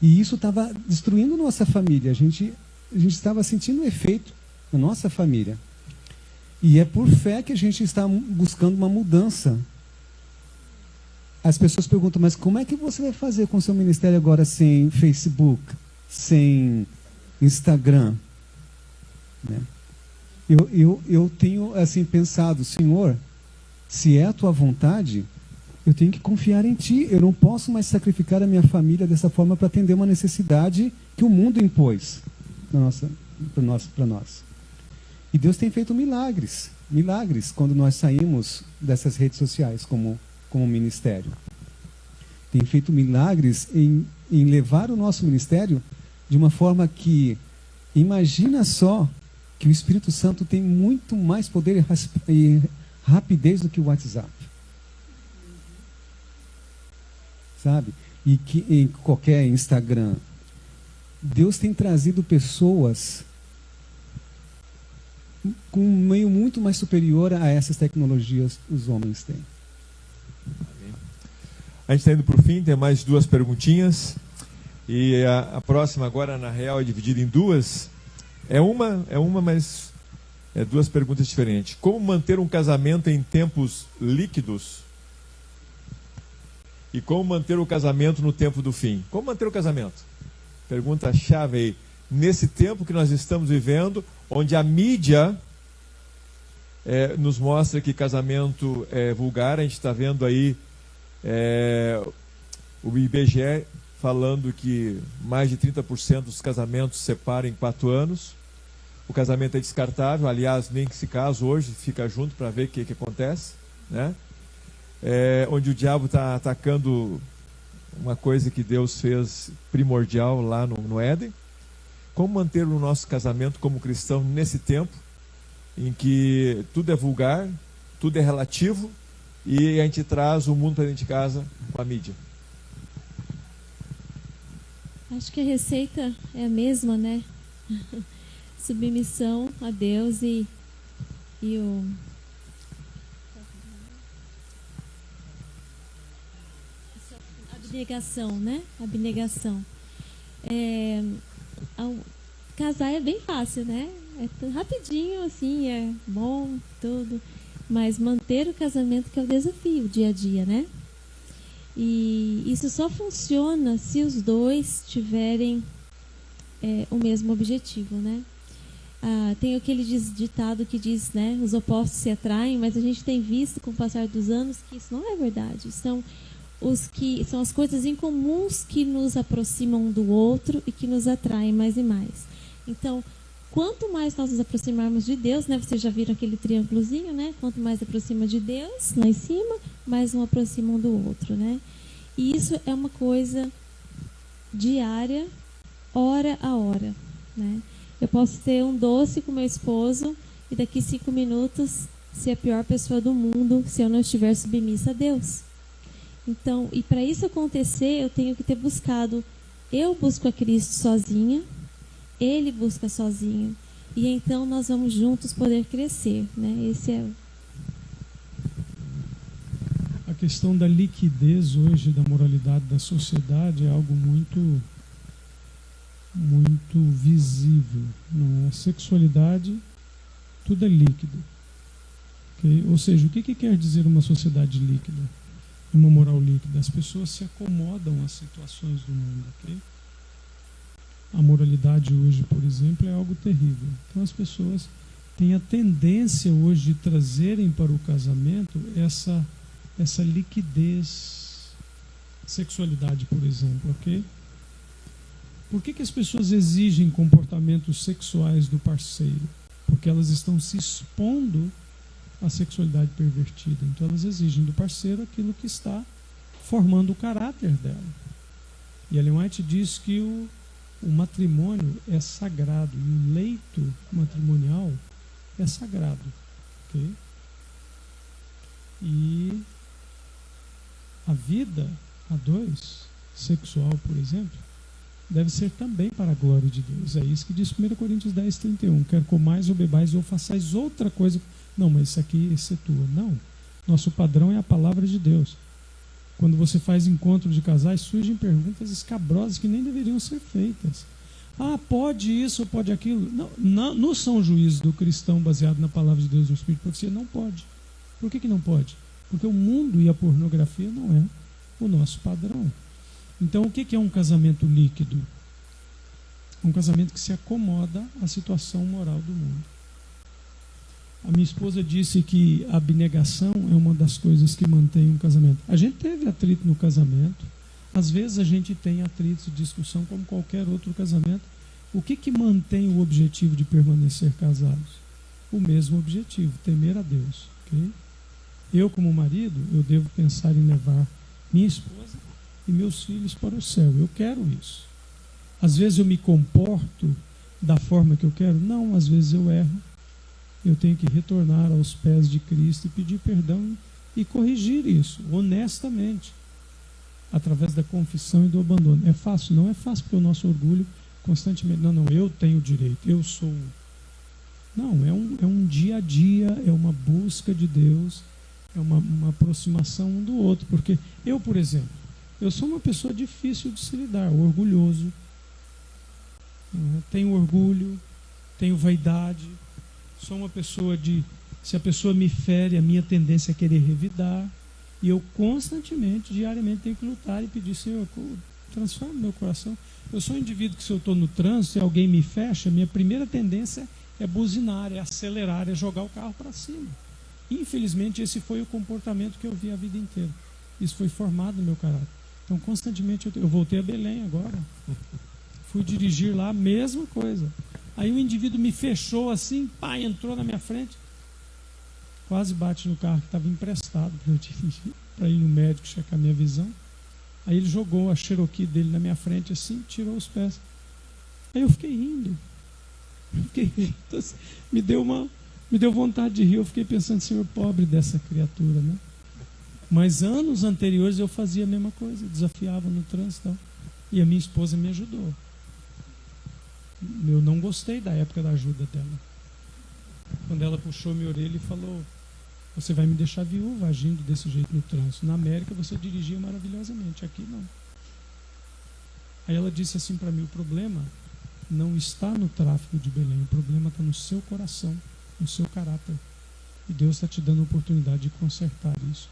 e isso estava destruindo nossa família. A gente estava sentindo o efeito na nossa família. E é por fé que a gente está buscando uma mudança. As pessoas perguntam, mas como é que você vai fazer com o seu ministério agora sem Facebook, sem Instagram? Né? Eu tenho assim pensado, Senhor, se é a tua vontade, eu tenho que confiar em ti. Eu não posso mais sacrificar a minha família dessa forma para atender uma necessidade que o mundo impôs para nós. E Deus tem feito milagres quando nós saímos dessas redes sociais como ministério. Tem feito milagres em levar o nosso ministério de uma forma que, imagina só, que o Espírito Santo tem muito mais poder e rapidez do que o WhatsApp. Sabe? E que em qualquer Instagram, Deus tem trazido pessoas com um meio muito mais superior a essas tecnologias que os homens têm. A gente está indo para o fim, tem mais 2 perguntinhas. E a próxima agora, na real, é dividida em 2. É uma, mas é 2 perguntas diferentes. Como manter um casamento em tempos líquidos? E como manter o casamento no tempo do fim? Como manter o casamento? Pergunta-chave aí. Nesse tempo que nós estamos vivendo, onde a mídia nos mostra que casamento é vulgar, a gente está vendo aí o IBGE falando que mais de 30% dos casamentos se separam em 4 anos. O casamento é descartável, aliás, nem que se casa hoje, fica junto para ver o que acontece, né? Onde o diabo está atacando uma coisa que Deus fez primordial lá no Éden. Como manter o nosso casamento como cristão nesse tempo em que tudo é vulgar, tudo é relativo e a gente traz o mundo para dentro de casa com a mídia? Acho que a receita é a mesma, né? Submissão a Deus e abnegação, né? Abnegação. Casar é bem fácil, né? É rapidinho, assim, é bom, tudo. Mas manter o casamento que é o desafio, o dia a dia, né? E isso só funciona se os dois tiverem o mesmo objetivo, né? Tem aquele ditado que diz, né? Os opostos se atraem, mas a gente tem visto com o passar dos anos que isso não é verdade. São as coisas incomuns que nos aproximam um do outro e que nos atraem mais e mais. Então, quanto mais nós nos aproximarmos de Deus, né? Vocês já viram aquele triângulozinho, né? Quanto mais aproxima de Deus, lá em cima, mais um aproxima um do outro, né? E isso é uma coisa diária, hora a hora, né? Eu posso ter um doce com meu esposo e daqui 5 minutos ser a pior pessoa do mundo se eu não estiver submissa a Deus. Então, e para isso acontecer, eu tenho que ter buscado. Eu busco a Cristo sozinha, Ele busca sozinho. E então nós vamos juntos poder crescer, né? Esse é a questão da liquidez hoje da moralidade da sociedade é algo muito visível. Não é? A sexualidade, tudo é líquido. Okay? Ou seja, o que quer dizer uma sociedade líquida? Uma moral líquida? As pessoas se acomodam às situações do mundo. Okay? A moralidade hoje, por exemplo, é algo terrível. Então as pessoas têm a tendência hoje de trazerem para o casamento essa liquidez, sexualidade, por exemplo, ok? Por que as pessoas exigem comportamentos sexuais do parceiro? Porque elas estão se expondo à sexualidade pervertida. Então elas exigem do parceiro aquilo que está formando o caráter dela. E Ellen White diz que o matrimônio é sagrado e o leito matrimonial é sagrado. Okay? E a vida a dois, sexual, por exemplo, deve ser também para a glória de Deus. É isso que diz 1 Coríntios 10, 31. Quer comais ou bebais ou façais outra coisa. Não, mas isso aqui excetua. Não. Nosso padrão é a palavra de Deus. Quando você faz encontro de casais, surgem perguntas escabrosas que nem deveriam ser feitas. Ah, pode isso ou pode aquilo? Não, no São Juízo do cristão baseado na palavra de Deus no Espírito de Profecia, não pode. Por que não pode? Porque o mundo e a pornografia não é o nosso padrão. Então, o que é um casamento líquido? Um casamento que se acomoda à situação moral do mundo. A minha esposa disse que a abnegação é uma das coisas que mantém um casamento. A gente teve atrito no casamento. Às vezes a gente tem atritos e discussão como qualquer outro casamento. O que mantém o objetivo de permanecer casados? O mesmo objetivo, temer a Deus. Okay? Eu, como marido, eu devo pensar em levar minha esposa e meus filhos para o céu. Eu quero isso. Às vezes eu me comporto da forma que eu quero? Não, às vezes eu erro. Eu tenho que retornar aos pés de Cristo e pedir perdão e corrigir isso, honestamente, através da confissão e do abandono. É fácil? Não é fácil, porque o nosso orgulho constantemente, não, eu tenho o direito, eu sou. Não, é um dia a dia, é uma busca de Deus, é uma aproximação um do outro, porque eu, por exemplo, eu sou uma pessoa difícil de se lidar, orgulhoso, tenho orgulho, tenho vaidade, sou uma pessoa se a pessoa me fere, a minha tendência é querer revidar, e eu constantemente, diariamente, tenho que lutar e pedir, Senhor, transforma meu coração. Eu sou um indivíduo que, se eu estou no trânsito e alguém me fecha, minha primeira tendência é buzinar, é acelerar, é jogar o carro para cima. Infelizmente, esse foi o comportamento que eu vi a vida inteira. Isso foi formado no meu caráter. Então, constantemente, eu voltei a Belém agora. Fui dirigir lá, a mesma coisa. Aí o indivíduo me fechou assim, pá, entrou na minha frente. Quase bate no carro que estava emprestado para eu dirigir, para ir no médico checar minha visão. Aí ele jogou a Cherokee dele na minha frente assim, tirou os pés. Aí eu fiquei rindo. Me deu vontade de rir. Eu fiquei pensando, Senhor, pobre dessa criatura, né? Mas anos anteriores eu fazia a mesma coisa, desafiava no trânsito. E a minha esposa me ajudou. Eu não gostei da época da ajuda dela. Quando ela puxou minha orelha e falou, você vai me deixar viúva agindo desse jeito no trânsito. Na América você dirigia maravilhosamente, aqui não. Aí ela disse assim para mim, o problema não está no tráfego de Belém, o problema está no seu coração, no seu caráter. E Deus está te dando a oportunidade de consertar isso.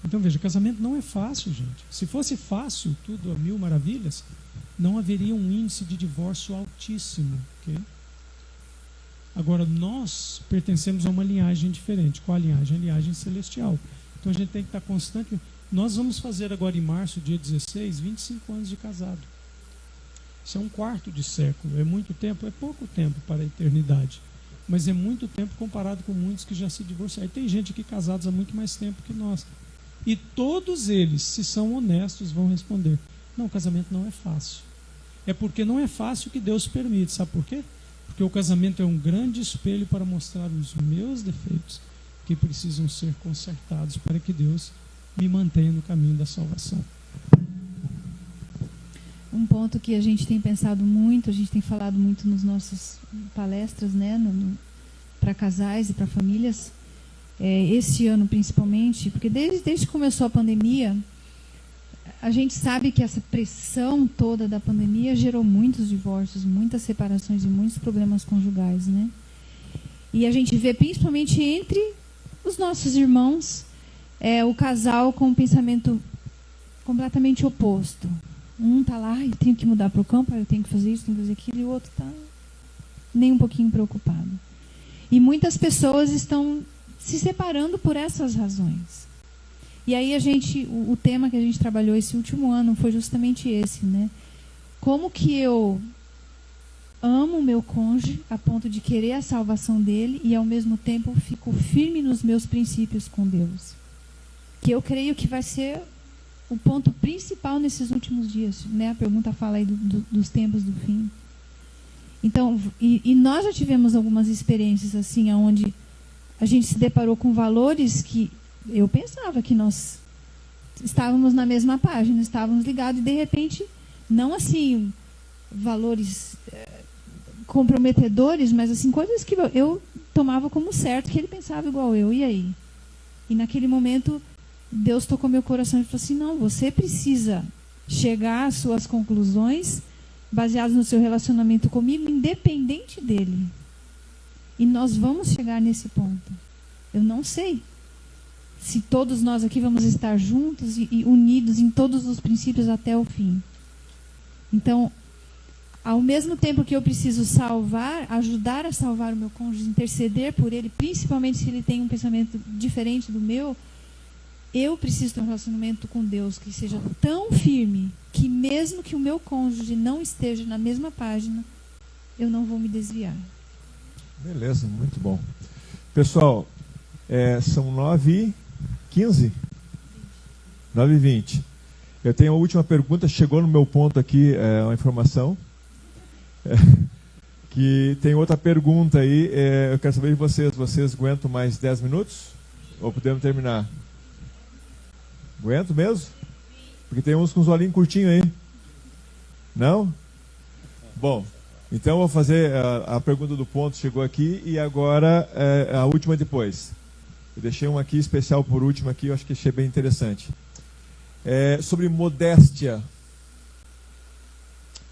Então veja, casamento não é fácil, gente. Se fosse fácil, tudo a mil maravilhas, não haveria um índice de divórcio altíssimo. Okay? Agora, nós pertencemos a uma linhagem diferente. Qual a linhagem? A linhagem celestial. Então a gente tem que estar constante. Nós vamos fazer agora em março, dia 16, 25 anos de casado. Isso é um quarto de século. É muito tempo? É pouco tempo para a eternidade. Mas é muito tempo comparado com muitos que já se divorciaram. E tem gente aqui casados há muito mais tempo que nós. E todos eles, se são honestos, vão responder, não, o casamento não é fácil. É porque não é fácil que Deus permite. Sabe por quê? Porque o casamento é um grande espelho para mostrar os meus defeitos que precisam ser consertados para que Deus me mantenha no caminho da salvação. Um ponto que a gente tem pensado muito, a gente tem falado muito nas nossas palestras, né, para casais e para famílias, esse ano principalmente, porque desde que começou a pandemia, a gente sabe que essa pressão toda da pandemia gerou muitos divórcios, muitas separações e muitos problemas conjugais, né? E a gente vê principalmente entre os nossos irmãos, o casal com um pensamento completamente oposto. Um está lá, eu tenho que mudar para o campo, eu tenho que fazer isso, tenho que fazer aquilo, e o outro está nem um pouquinho preocupado. E muitas pessoas estão se separando por essas razões. E aí o tema que a gente trabalhou esse último ano foi justamente esse, né? Como que eu amo o meu cônjuge a ponto de querer a salvação dele e ao mesmo tempo fico firme nos meus princípios com Deus. Que eu creio que vai ser o ponto principal nesses últimos dias, né? A pergunta fala aí dos tempos do fim. Então, e nós já tivemos algumas experiências assim, onde a gente se deparou com valores que eu pensava que nós estávamos na mesma página, estávamos ligados, e de repente, não assim, valores comprometedores, mas assim, coisas que eu tomava como certo, que ele pensava igual eu, e aí? E naquele momento, Deus tocou meu coração e falou assim, não, você precisa chegar às suas conclusões baseadas no seu relacionamento comigo, independente dele. E nós vamos chegar nesse ponto. Eu não sei se todos nós aqui vamos estar juntos e unidos em todos os princípios até o fim. Então, ao mesmo tempo que eu preciso ajudar a salvar o meu cônjuge, interceder por ele, principalmente se ele tem um pensamento diferente do meu, eu preciso ter um relacionamento com Deus que seja tão firme que mesmo que o meu cônjuge não esteja na mesma página, eu não vou me desviar. Beleza, muito bom. Pessoal, são 9h15? 9h20. Eu tenho a última pergunta, chegou no meu ponto aqui, uma informação. Que tem outra pergunta aí, eu quero saber de vocês aguentam mais 10 minutos? Ou podemos terminar? Aguento mesmo? Porque tem uns com os olhinhos curtinhos aí. Não? Bom, então eu vou fazer a pergunta do ponto, chegou aqui, e agora a última depois. Eu deixei uma aqui especial por último aqui, eu acho que achei bem interessante. Sobre modéstia,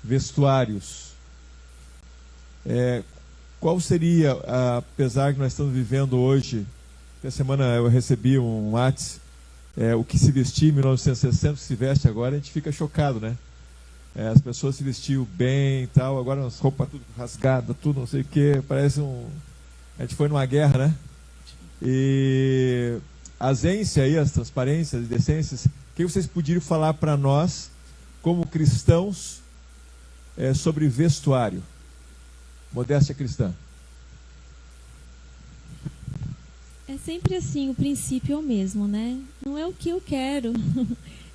vestuários. Qual seria, apesar que nós estamos vivendo hoje, essa semana eu recebi um WhatsApp, o que se vestia em 1960, o que se veste agora, a gente fica chocado, né? As pessoas se vestiam bem e tal, agora as roupas tudo rasgadas, tudo não sei o que, parece a gente foi numa guerra, né? E a ausência aí, as transparências e decências, o que vocês poderiam falar para nós, como cristãos, sobre vestuário? Modéstia cristã. É sempre assim, o princípio é o mesmo, né? Não é o que eu quero,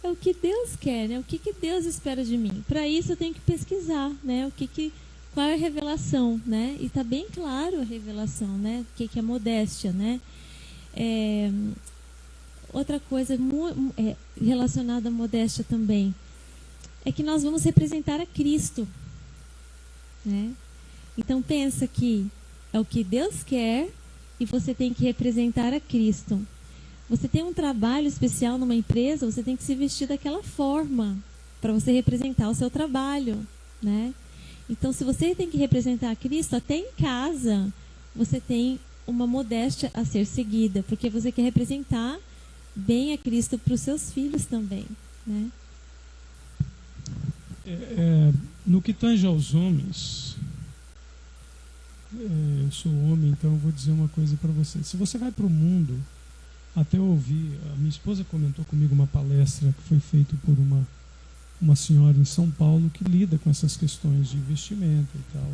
é o que Deus quer, né? O que Deus espera de mim. Para isso eu tenho que pesquisar, né? Qual é a revelação, né? E está bem claro a revelação, né? O que é modéstia, né? Outra coisa relacionada à modéstia também é que nós vamos representar a Cristo, né? Então pensa que é o que Deus quer e você tem que representar a Cristo. Você tem um trabalho especial numa empresa, você tem que se vestir daquela forma para você representar o seu trabalho, né? Então, se você tem que representar a Cristo, até em casa você tem uma modéstia a ser seguida, porque você quer representar bem a Cristo para os seus filhos também, né? No que tange aos homens, eu sou homem, então eu vou dizer uma coisa para você. Se você vai para o mundo, até eu ouvi, a minha esposa comentou comigo uma palestra que foi feita por uma senhora em São Paulo que lida com essas questões de vestimenta e tal.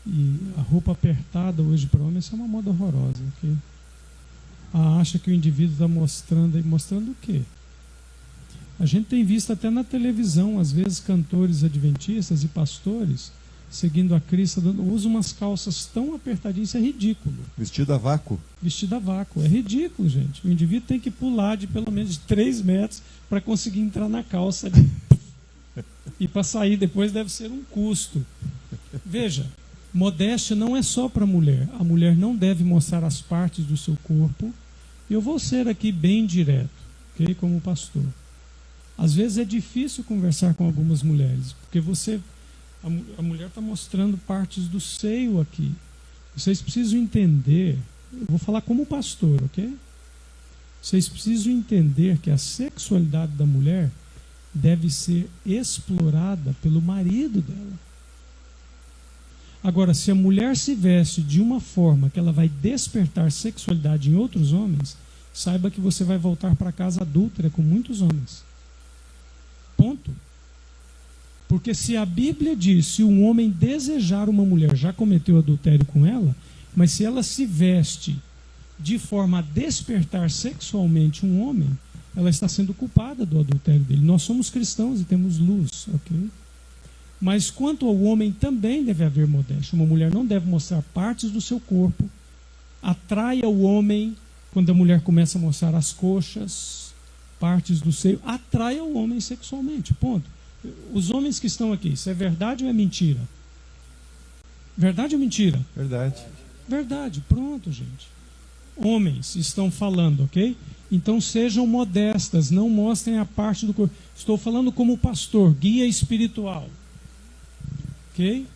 E a roupa apertada hoje para homem, isso é uma moda horrorosa. Okay? Acha que o indivíduo está mostrando o quê? A gente tem visto até na televisão, às vezes, cantores adventistas e pastores seguindo a Cristo, usam umas calças tão apertadinhas, isso é ridículo. Vestido a vácuo. Vestido a vácuo, é ridículo, gente. O indivíduo tem que pular de pelo menos 3 metros para conseguir entrar na calça. E para sair depois deve ser um custo. Veja, modéstia não é só para a mulher. A mulher não deve mostrar as partes do seu corpo. Eu vou ser aqui bem direto, ok? Como pastor. Às vezes é difícil conversar com algumas mulheres, porque a mulher está mostrando partes do seio aqui. Vocês precisam entender, eu vou falar como pastor, ok? Vocês precisam entender que a sexualidade da mulher deve ser explorada pelo marido dela. Agora, se a mulher se veste de uma forma que ela vai despertar sexualidade em outros homens, saiba que você vai voltar para casa adúltera com muitos homens. Ponto. Porque se a Bíblia diz, se um homem desejar uma mulher, já cometeu adultério com ela, mas se ela se veste de forma a despertar sexualmente um homem, ela está sendo culpada do adultério dele. Nós somos cristãos e temos luz, ok? Mas quanto ao homem também deve haver modéstia. Uma mulher não deve mostrar partes do seu corpo. Atraia o homem quando a mulher começa a mostrar as coxas, partes do seio. Atraia o homem sexualmente, ponto. Os homens que estão aqui, isso é verdade ou é mentira? Verdade ou mentira? Verdade. Verdade, pronto, gente. Homens estão falando, ok? Então sejam modestas, não mostrem a parte do corpo. Estou falando como pastor, guia espiritual. Ok?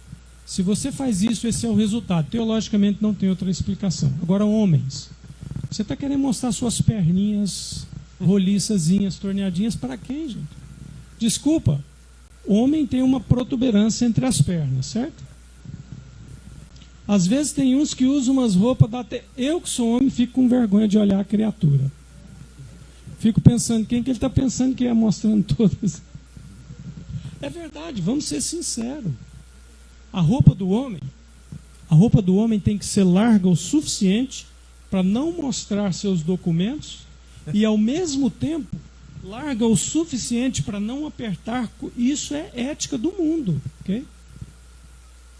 Se você faz isso, esse é o resultado. Teologicamente não tem outra explicação. Agora, homens, você está querendo mostrar suas perninhas roliçazinhas, torneadinhas, para quem, gente? Desculpa, homem tem uma protuberância entre as pernas, certo? Às vezes tem uns que usam umas roupas, eu que sou homem fico com vergonha de olhar a criatura. Fico pensando, quem que ele está pensando que é mostrando todas? É verdade, vamos ser sinceros. A roupa do homem tem que ser larga o suficiente para não mostrar seus documentos e ao mesmo tempo larga o suficiente para não apertar. Isso é ética do mundo, ok?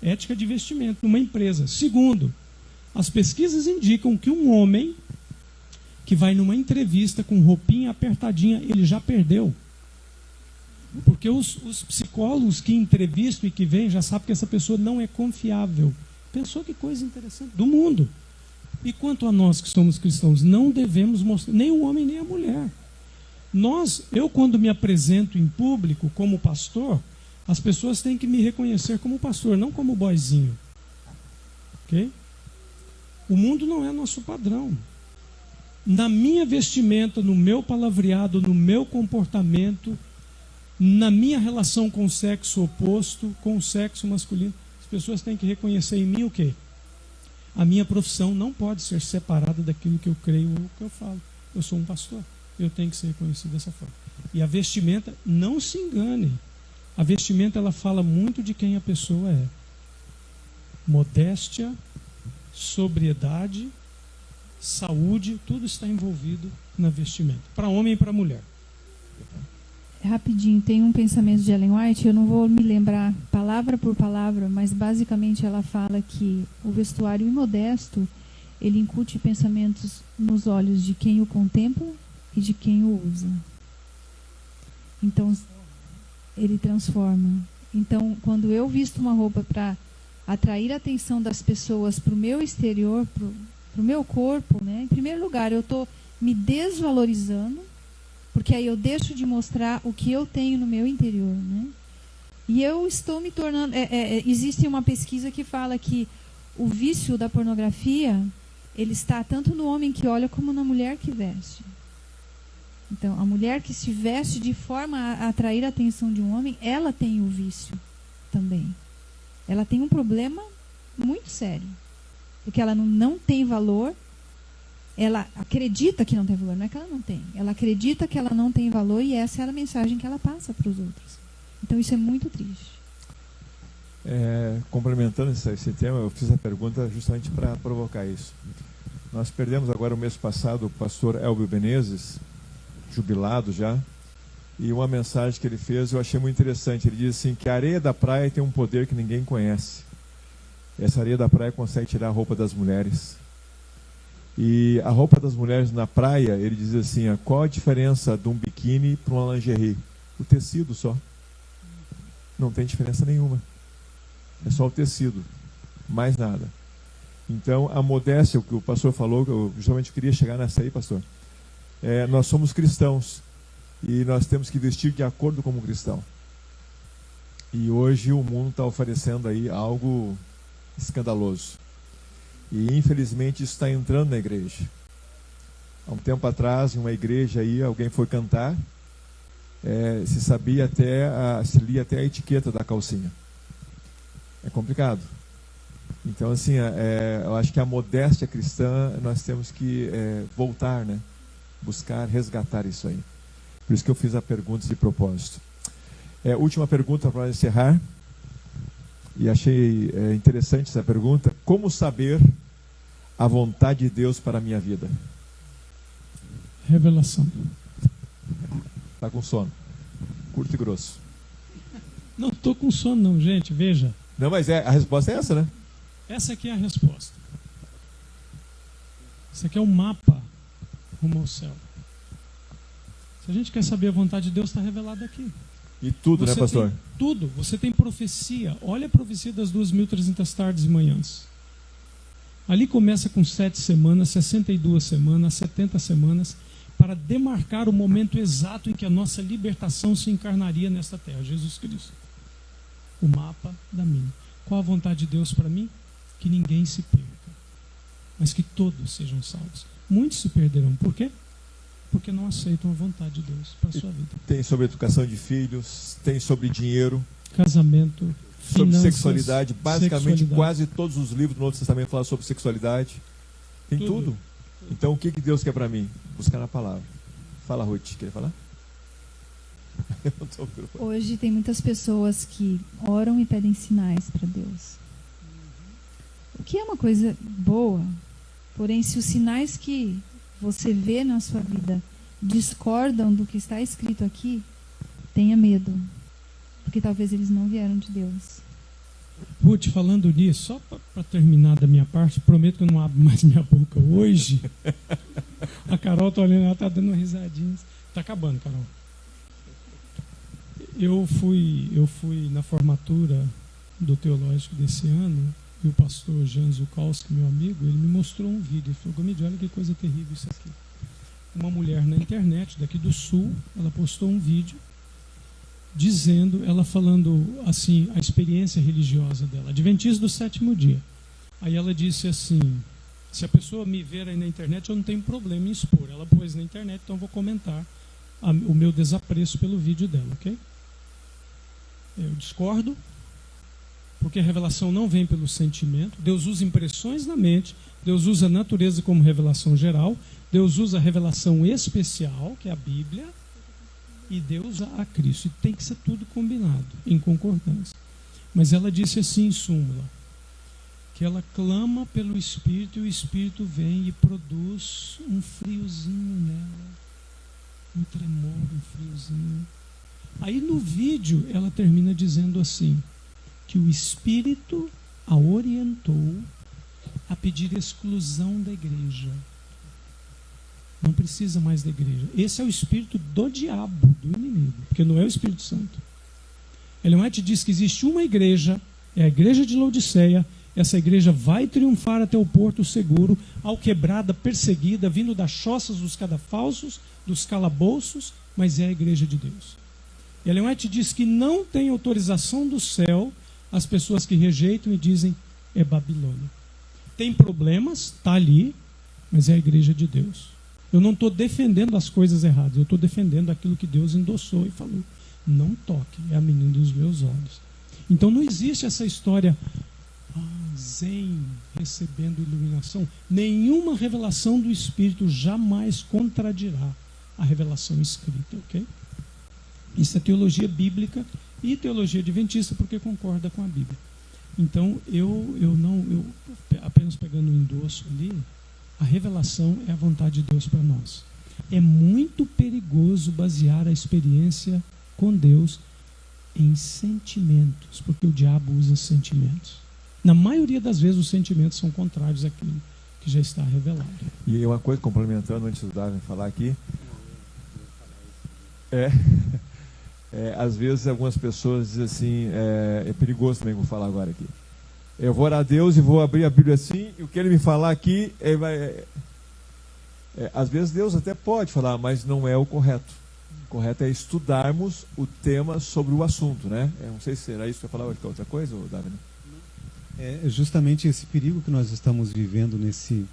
Ética de vestimento numa empresa. Segundo, as pesquisas indicam que um homem que vai numa entrevista com roupinha apertadinha, ele já perdeu. Porque os psicólogos que entrevistam e que vêm já sabem que essa pessoa não é confiável. Pensou que coisa interessante? Do mundo. E quanto a nós que somos cristãos, não devemos mostrar, nem o homem nem a mulher. Eu quando me apresento em público como pastor, as pessoas têm que me reconhecer como pastor, não como boizinho. Ok? O mundo não é nosso padrão. Na minha vestimenta, no meu palavreado, no meu comportamento, na minha relação com o sexo oposto, com o sexo masculino, as pessoas têm que reconhecer em mim o quê? A minha profissão não pode ser separada daquilo que eu creio ou que eu falo. Eu sou um pastor, eu tenho que ser reconhecido dessa forma. E a vestimenta, não se engane, a vestimenta ela fala muito de quem a pessoa é. Modéstia, sobriedade, saúde, tudo está envolvido na vestimenta, para homem e para mulher. Rapidinho, tem um pensamento de Ellen White, eu não vou me lembrar palavra por palavra, mas basicamente ela fala que o vestuário imodesto, ele incute pensamentos nos olhos de quem o contempla e de quem o usa. Então, ele transforma. Então, quando eu visto uma roupa para atrair a atenção das pessoas para o meu exterior, para o meu corpo, né? Em primeiro lugar, eu estou me desvalorizando, porque aí eu deixo de mostrar o que eu tenho no meu interior, né? E eu estou me tornando... existe uma pesquisa que fala que o vício da pornografia, ele está tanto no homem que olha como na mulher que veste. Então, a mulher que se veste de forma a atrair a atenção de um homem, ela tem o vício também. Ela tem um problema muito sério. Porque ela não tem valor. Ela acredita que não tem valor, não é que ela não tem. Ela acredita que ela não tem valor e essa é a mensagem que ela passa para os outros. Então isso é muito triste. Complementando esse tema, eu fiz a pergunta justamente para provocar isso. Nós perdemos agora o mês passado o pastor Elbio Menezes, jubilado já, e uma mensagem que ele fez eu achei muito interessante. Ele diz assim, que a areia da praia tem um poder que ninguém conhece. Essa areia da praia consegue tirar a roupa das mulheres. E a roupa das mulheres na praia, ele diz assim, qual a diferença de um biquíni para uma lingerie? O tecido só. Não tem diferença nenhuma. É só o tecido, mais nada. Então, a modéstia, o que o pastor falou, eu justamente queria chegar nessa aí, pastor. Nós somos cristãos e nós temos que vestir de acordo como cristão. E hoje o mundo está oferecendo aí algo escandaloso. E infelizmente isso está entrando na igreja. Há um tempo atrás, em uma igreja aí, alguém foi cantar, se lia até a etiqueta da calcinha. É complicado. Então, assim, eu acho que a modéstia cristã, nós temos que voltar, né? Buscar, resgatar isso aí. Por isso que eu fiz a pergunta de propósito. Última pergunta para encerrar. E achei interessante essa pergunta. Como saber a vontade de Deus para a minha vida? Revelação. Está com sono. Curto e grosso. Não estou com sono não, gente, veja. Não, mas a resposta é essa, né? Essa aqui é a resposta. Isso aqui é o mapa rumo ao céu. Se a gente quer saber a vontade de Deus, está revelado aqui. E tudo, né, pastor? Tudo. Você tem profecia. Olha a profecia das 2.300 tardes e manhãs. Ali começa com 7 semanas, 62 semanas, 70 semanas, para demarcar o momento exato em que a nossa libertação se encarnaria nesta terra, Jesus Cristo. O mapa da mina. Qual a vontade de Deus para mim? Que ninguém se perca, mas que todos sejam salvos. Muitos se perderão. Por quê? Porque não aceitam a vontade de Deus para a sua vida. Tem sobre educação de filhos, tem sobre dinheiro, casamento, sobre finanças, sexualidade. Basicamente, sexualidade. quase todos os livros do Novo Testamento falam sobre sexualidade. Tem tudo. Então, o que Deus quer para mim? Buscar na palavra. Fala, Ruth. Quer falar? Hoje tem muitas pessoas que oram e pedem sinais para Deus. O que é uma coisa boa. Porém, se os sinais que você vê na sua vida discordam do que está escrito aqui, tenha medo. Porque talvez eles não vieram de Deus. Ruth, falando nisso, só para terminar da minha parte, prometo que eu não abro mais minha boca hoje. A Carol está olhando, ela está dando uma risadinha. Está acabando, Carol. Eu fui na formatura do teológico desse ano, e o pastor Jan Zukalski, meu amigo, ele me mostrou um vídeo. Ele falou: Gomide, olha que coisa terrível isso aqui. Uma mulher na internet, daqui do sul, ela postou um vídeo dizendo, ela falando assim, a experiência religiosa dela, Adventista do 7º dia. Aí ela disse assim: se a pessoa me ver aí na internet, eu não tenho problema em expor. Ela pôs na internet, então eu vou comentar o meu desapreço pelo vídeo dela, ok? Eu discordo, porque a revelação não vem pelo sentimento. Deus usa impressões na mente, Deus usa a natureza como revelação geral, Deus usa a revelação especial, que é a Bíblia, e Deus a Cristo. E tem que ser tudo combinado, em concordância. Mas ela disse assim em súmula, que ela clama pelo Espírito e o Espírito vem e produz um friozinho nela, um tremor, um friozinho. Aí no vídeo ela termina dizendo assim, que o Espírito a orientou a pedir exclusão da igreja. Não precisa mais da igreja. Esse é o espírito do diabo, do inimigo, porque não é o Espírito Santo. Ellen White diz que existe uma igreja, é a igreja de Laodiceia. Essa igreja vai triunfar até o porto seguro, alquebrada, perseguida, vindo das choças dos cadafalsos, dos calabouços, mas é a igreja de Deus. E Ellen White diz que não tem autorização do céu as pessoas que rejeitam e dizem é Babilônia. Tem problemas, está ali, mas é a igreja de Deus. Eu não estou defendendo as coisas erradas, eu estou defendendo aquilo que Deus endossou e falou. Não toque, é a menina dos meus olhos. Então não existe essa história zen, recebendo iluminação. Nenhuma revelação do Espírito jamais contradirá a revelação escrita, ok? Isso é teologia bíblica e teologia adventista, porque concorda com a Bíblia. Então, eu apenas pegando um endosso ali, a revelação é a vontade de Deus para nós. É muito perigoso basear a experiência com Deus em sentimentos, porque o diabo usa sentimentos. Na maioria das vezes, os sentimentos são contrários àquilo que já está revelado. E uma coisa, complementando, antes do Davi falar aqui, às vezes algumas pessoas dizem assim, é perigoso também, vou falar agora aqui. Eu vou orar a Deus e vou abrir a Bíblia assim, e o que ele me falar aqui, ele vai... às vezes Deus até pode falar, mas não é o correto. O correto é estudarmos o tema sobre o assunto, né? Eu não sei se será isso que eu falar ou outra coisa, Davi. É justamente esse perigo que nós estamos vivendo nesse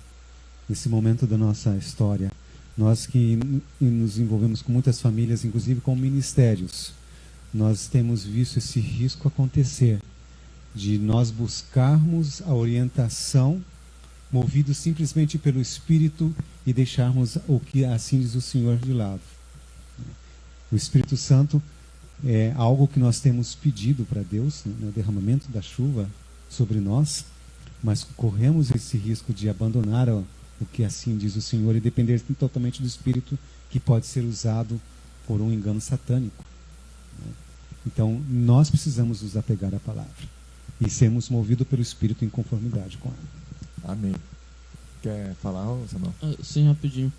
momento da nossa história. Nós que nos envolvemos com muitas famílias, inclusive com ministérios, nós temos visto esse risco acontecer, de nós buscarmos a orientação, movidos simplesmente pelo Espírito, e deixarmos o que assim diz o Senhor de lado. O Espírito Santo é algo que nós temos pedido para Deus, né, o derramamento da chuva sobre nós, mas corremos esse risco de abandonar o que assim diz o Senhor e depender totalmente do Espírito, que pode ser usado por um engano satânico. Então, nós precisamos nos apegar à palavra e sermos movidos pelo Espírito em conformidade com ela. Amém. Quer falar, Samuel? Sim, rapidinho.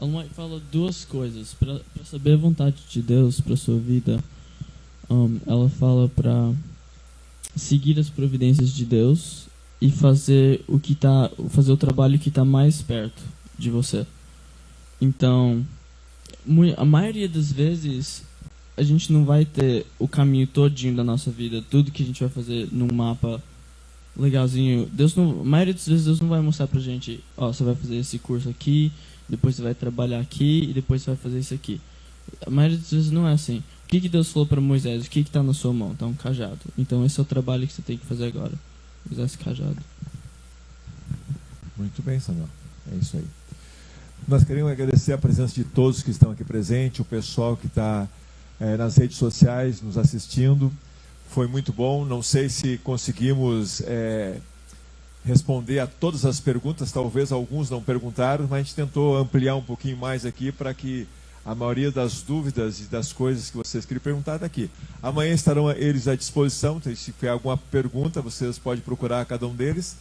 Ela fala duas coisas. Para saber a vontade de Deus para sua vida, ela fala para seguir as providências de Deus e fazer o trabalho que está mais perto de você. Então, a maioria das vezes a gente não vai ter o caminho todinho da nossa vida, tudo que a gente vai fazer num mapa legalzinho. A maioria das vezes Deus não vai mostrar pra gente, você vai fazer esse curso aqui, depois você vai trabalhar aqui e depois você vai fazer isso aqui. A maioria das vezes não é assim. O que Deus falou para Moisés? O que está na sua mão? Está um cajado. Então esse é o trabalho que você tem que fazer agora. Usar esse cajado. Muito bem, Samuel. É isso aí. Nós queremos agradecer a presença de todos que estão aqui presentes, o pessoal que está nas redes sociais nos assistindo. Foi muito bom. Não sei se conseguimos responder a todas as perguntas. Talvez alguns não perguntaram, mas a gente tentou ampliar um pouquinho mais aqui para que a maioria das dúvidas e das coisas que vocês queriam perguntar está aqui. Amanhã estarão eles à disposição, então, se tiver alguma pergunta, vocês podem procurar cada um deles,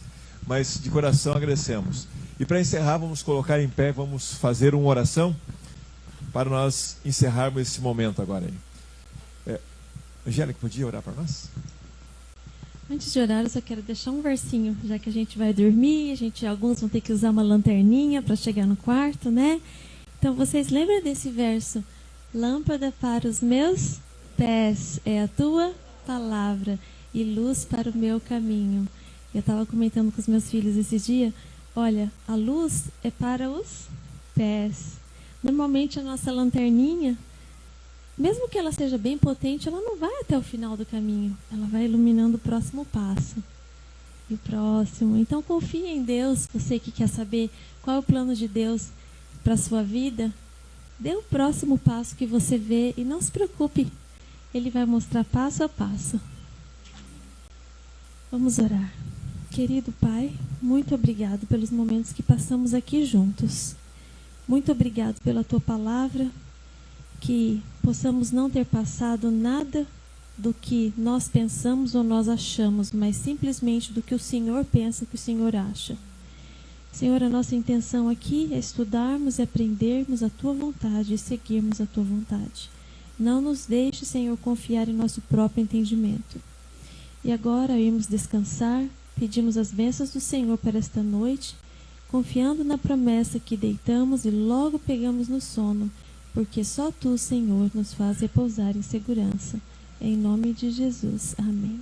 mas de coração agradecemos. E para encerrar, vamos colocar em pé, vamos fazer uma oração para nós encerrarmos esse momento agora. Angélica, podia orar para nós? Antes de orar, eu só quero deixar um versinho, já que a gente vai dormir, alguns vão ter que usar uma lanterninha para chegar no quarto, né? Então, vocês lembram desse verso? Lâmpada para os meus pés é a tua palavra e luz para o meu caminho. Eu estava comentando com os meus filhos esses dias. Olha, a luz é para os pés. Normalmente a nossa lanterninha, mesmo que ela seja bem potente, ela não vai até o final do caminho. Ela vai iluminando o próximo passo. E o próximo. Então, confie em Deus. Você que quer saber qual é o plano de Deus para a sua vida, dê o próximo passo que você vê e não se preocupe. Ele vai mostrar passo a passo. Vamos orar. Querido Pai, muito obrigado pelos momentos que passamos aqui juntos. Muito obrigado pela Tua palavra, que possamos não ter passado nada do que nós pensamos ou nós achamos, mas simplesmente do que o Senhor pensa, que o Senhor acha. Senhor, a nossa intenção aqui é estudarmos e aprendermos a Tua vontade e seguirmos a Tua vontade. Não nos deixe, Senhor, confiar em nosso próprio entendimento. E agora irmos descansar, pedimos as bênçãos do Senhor para esta noite, confiando na promessa que deitamos e logo pegamos no sono, porque só Tu, Senhor, nos faz repousar em segurança. Em nome de Jesus. Amém.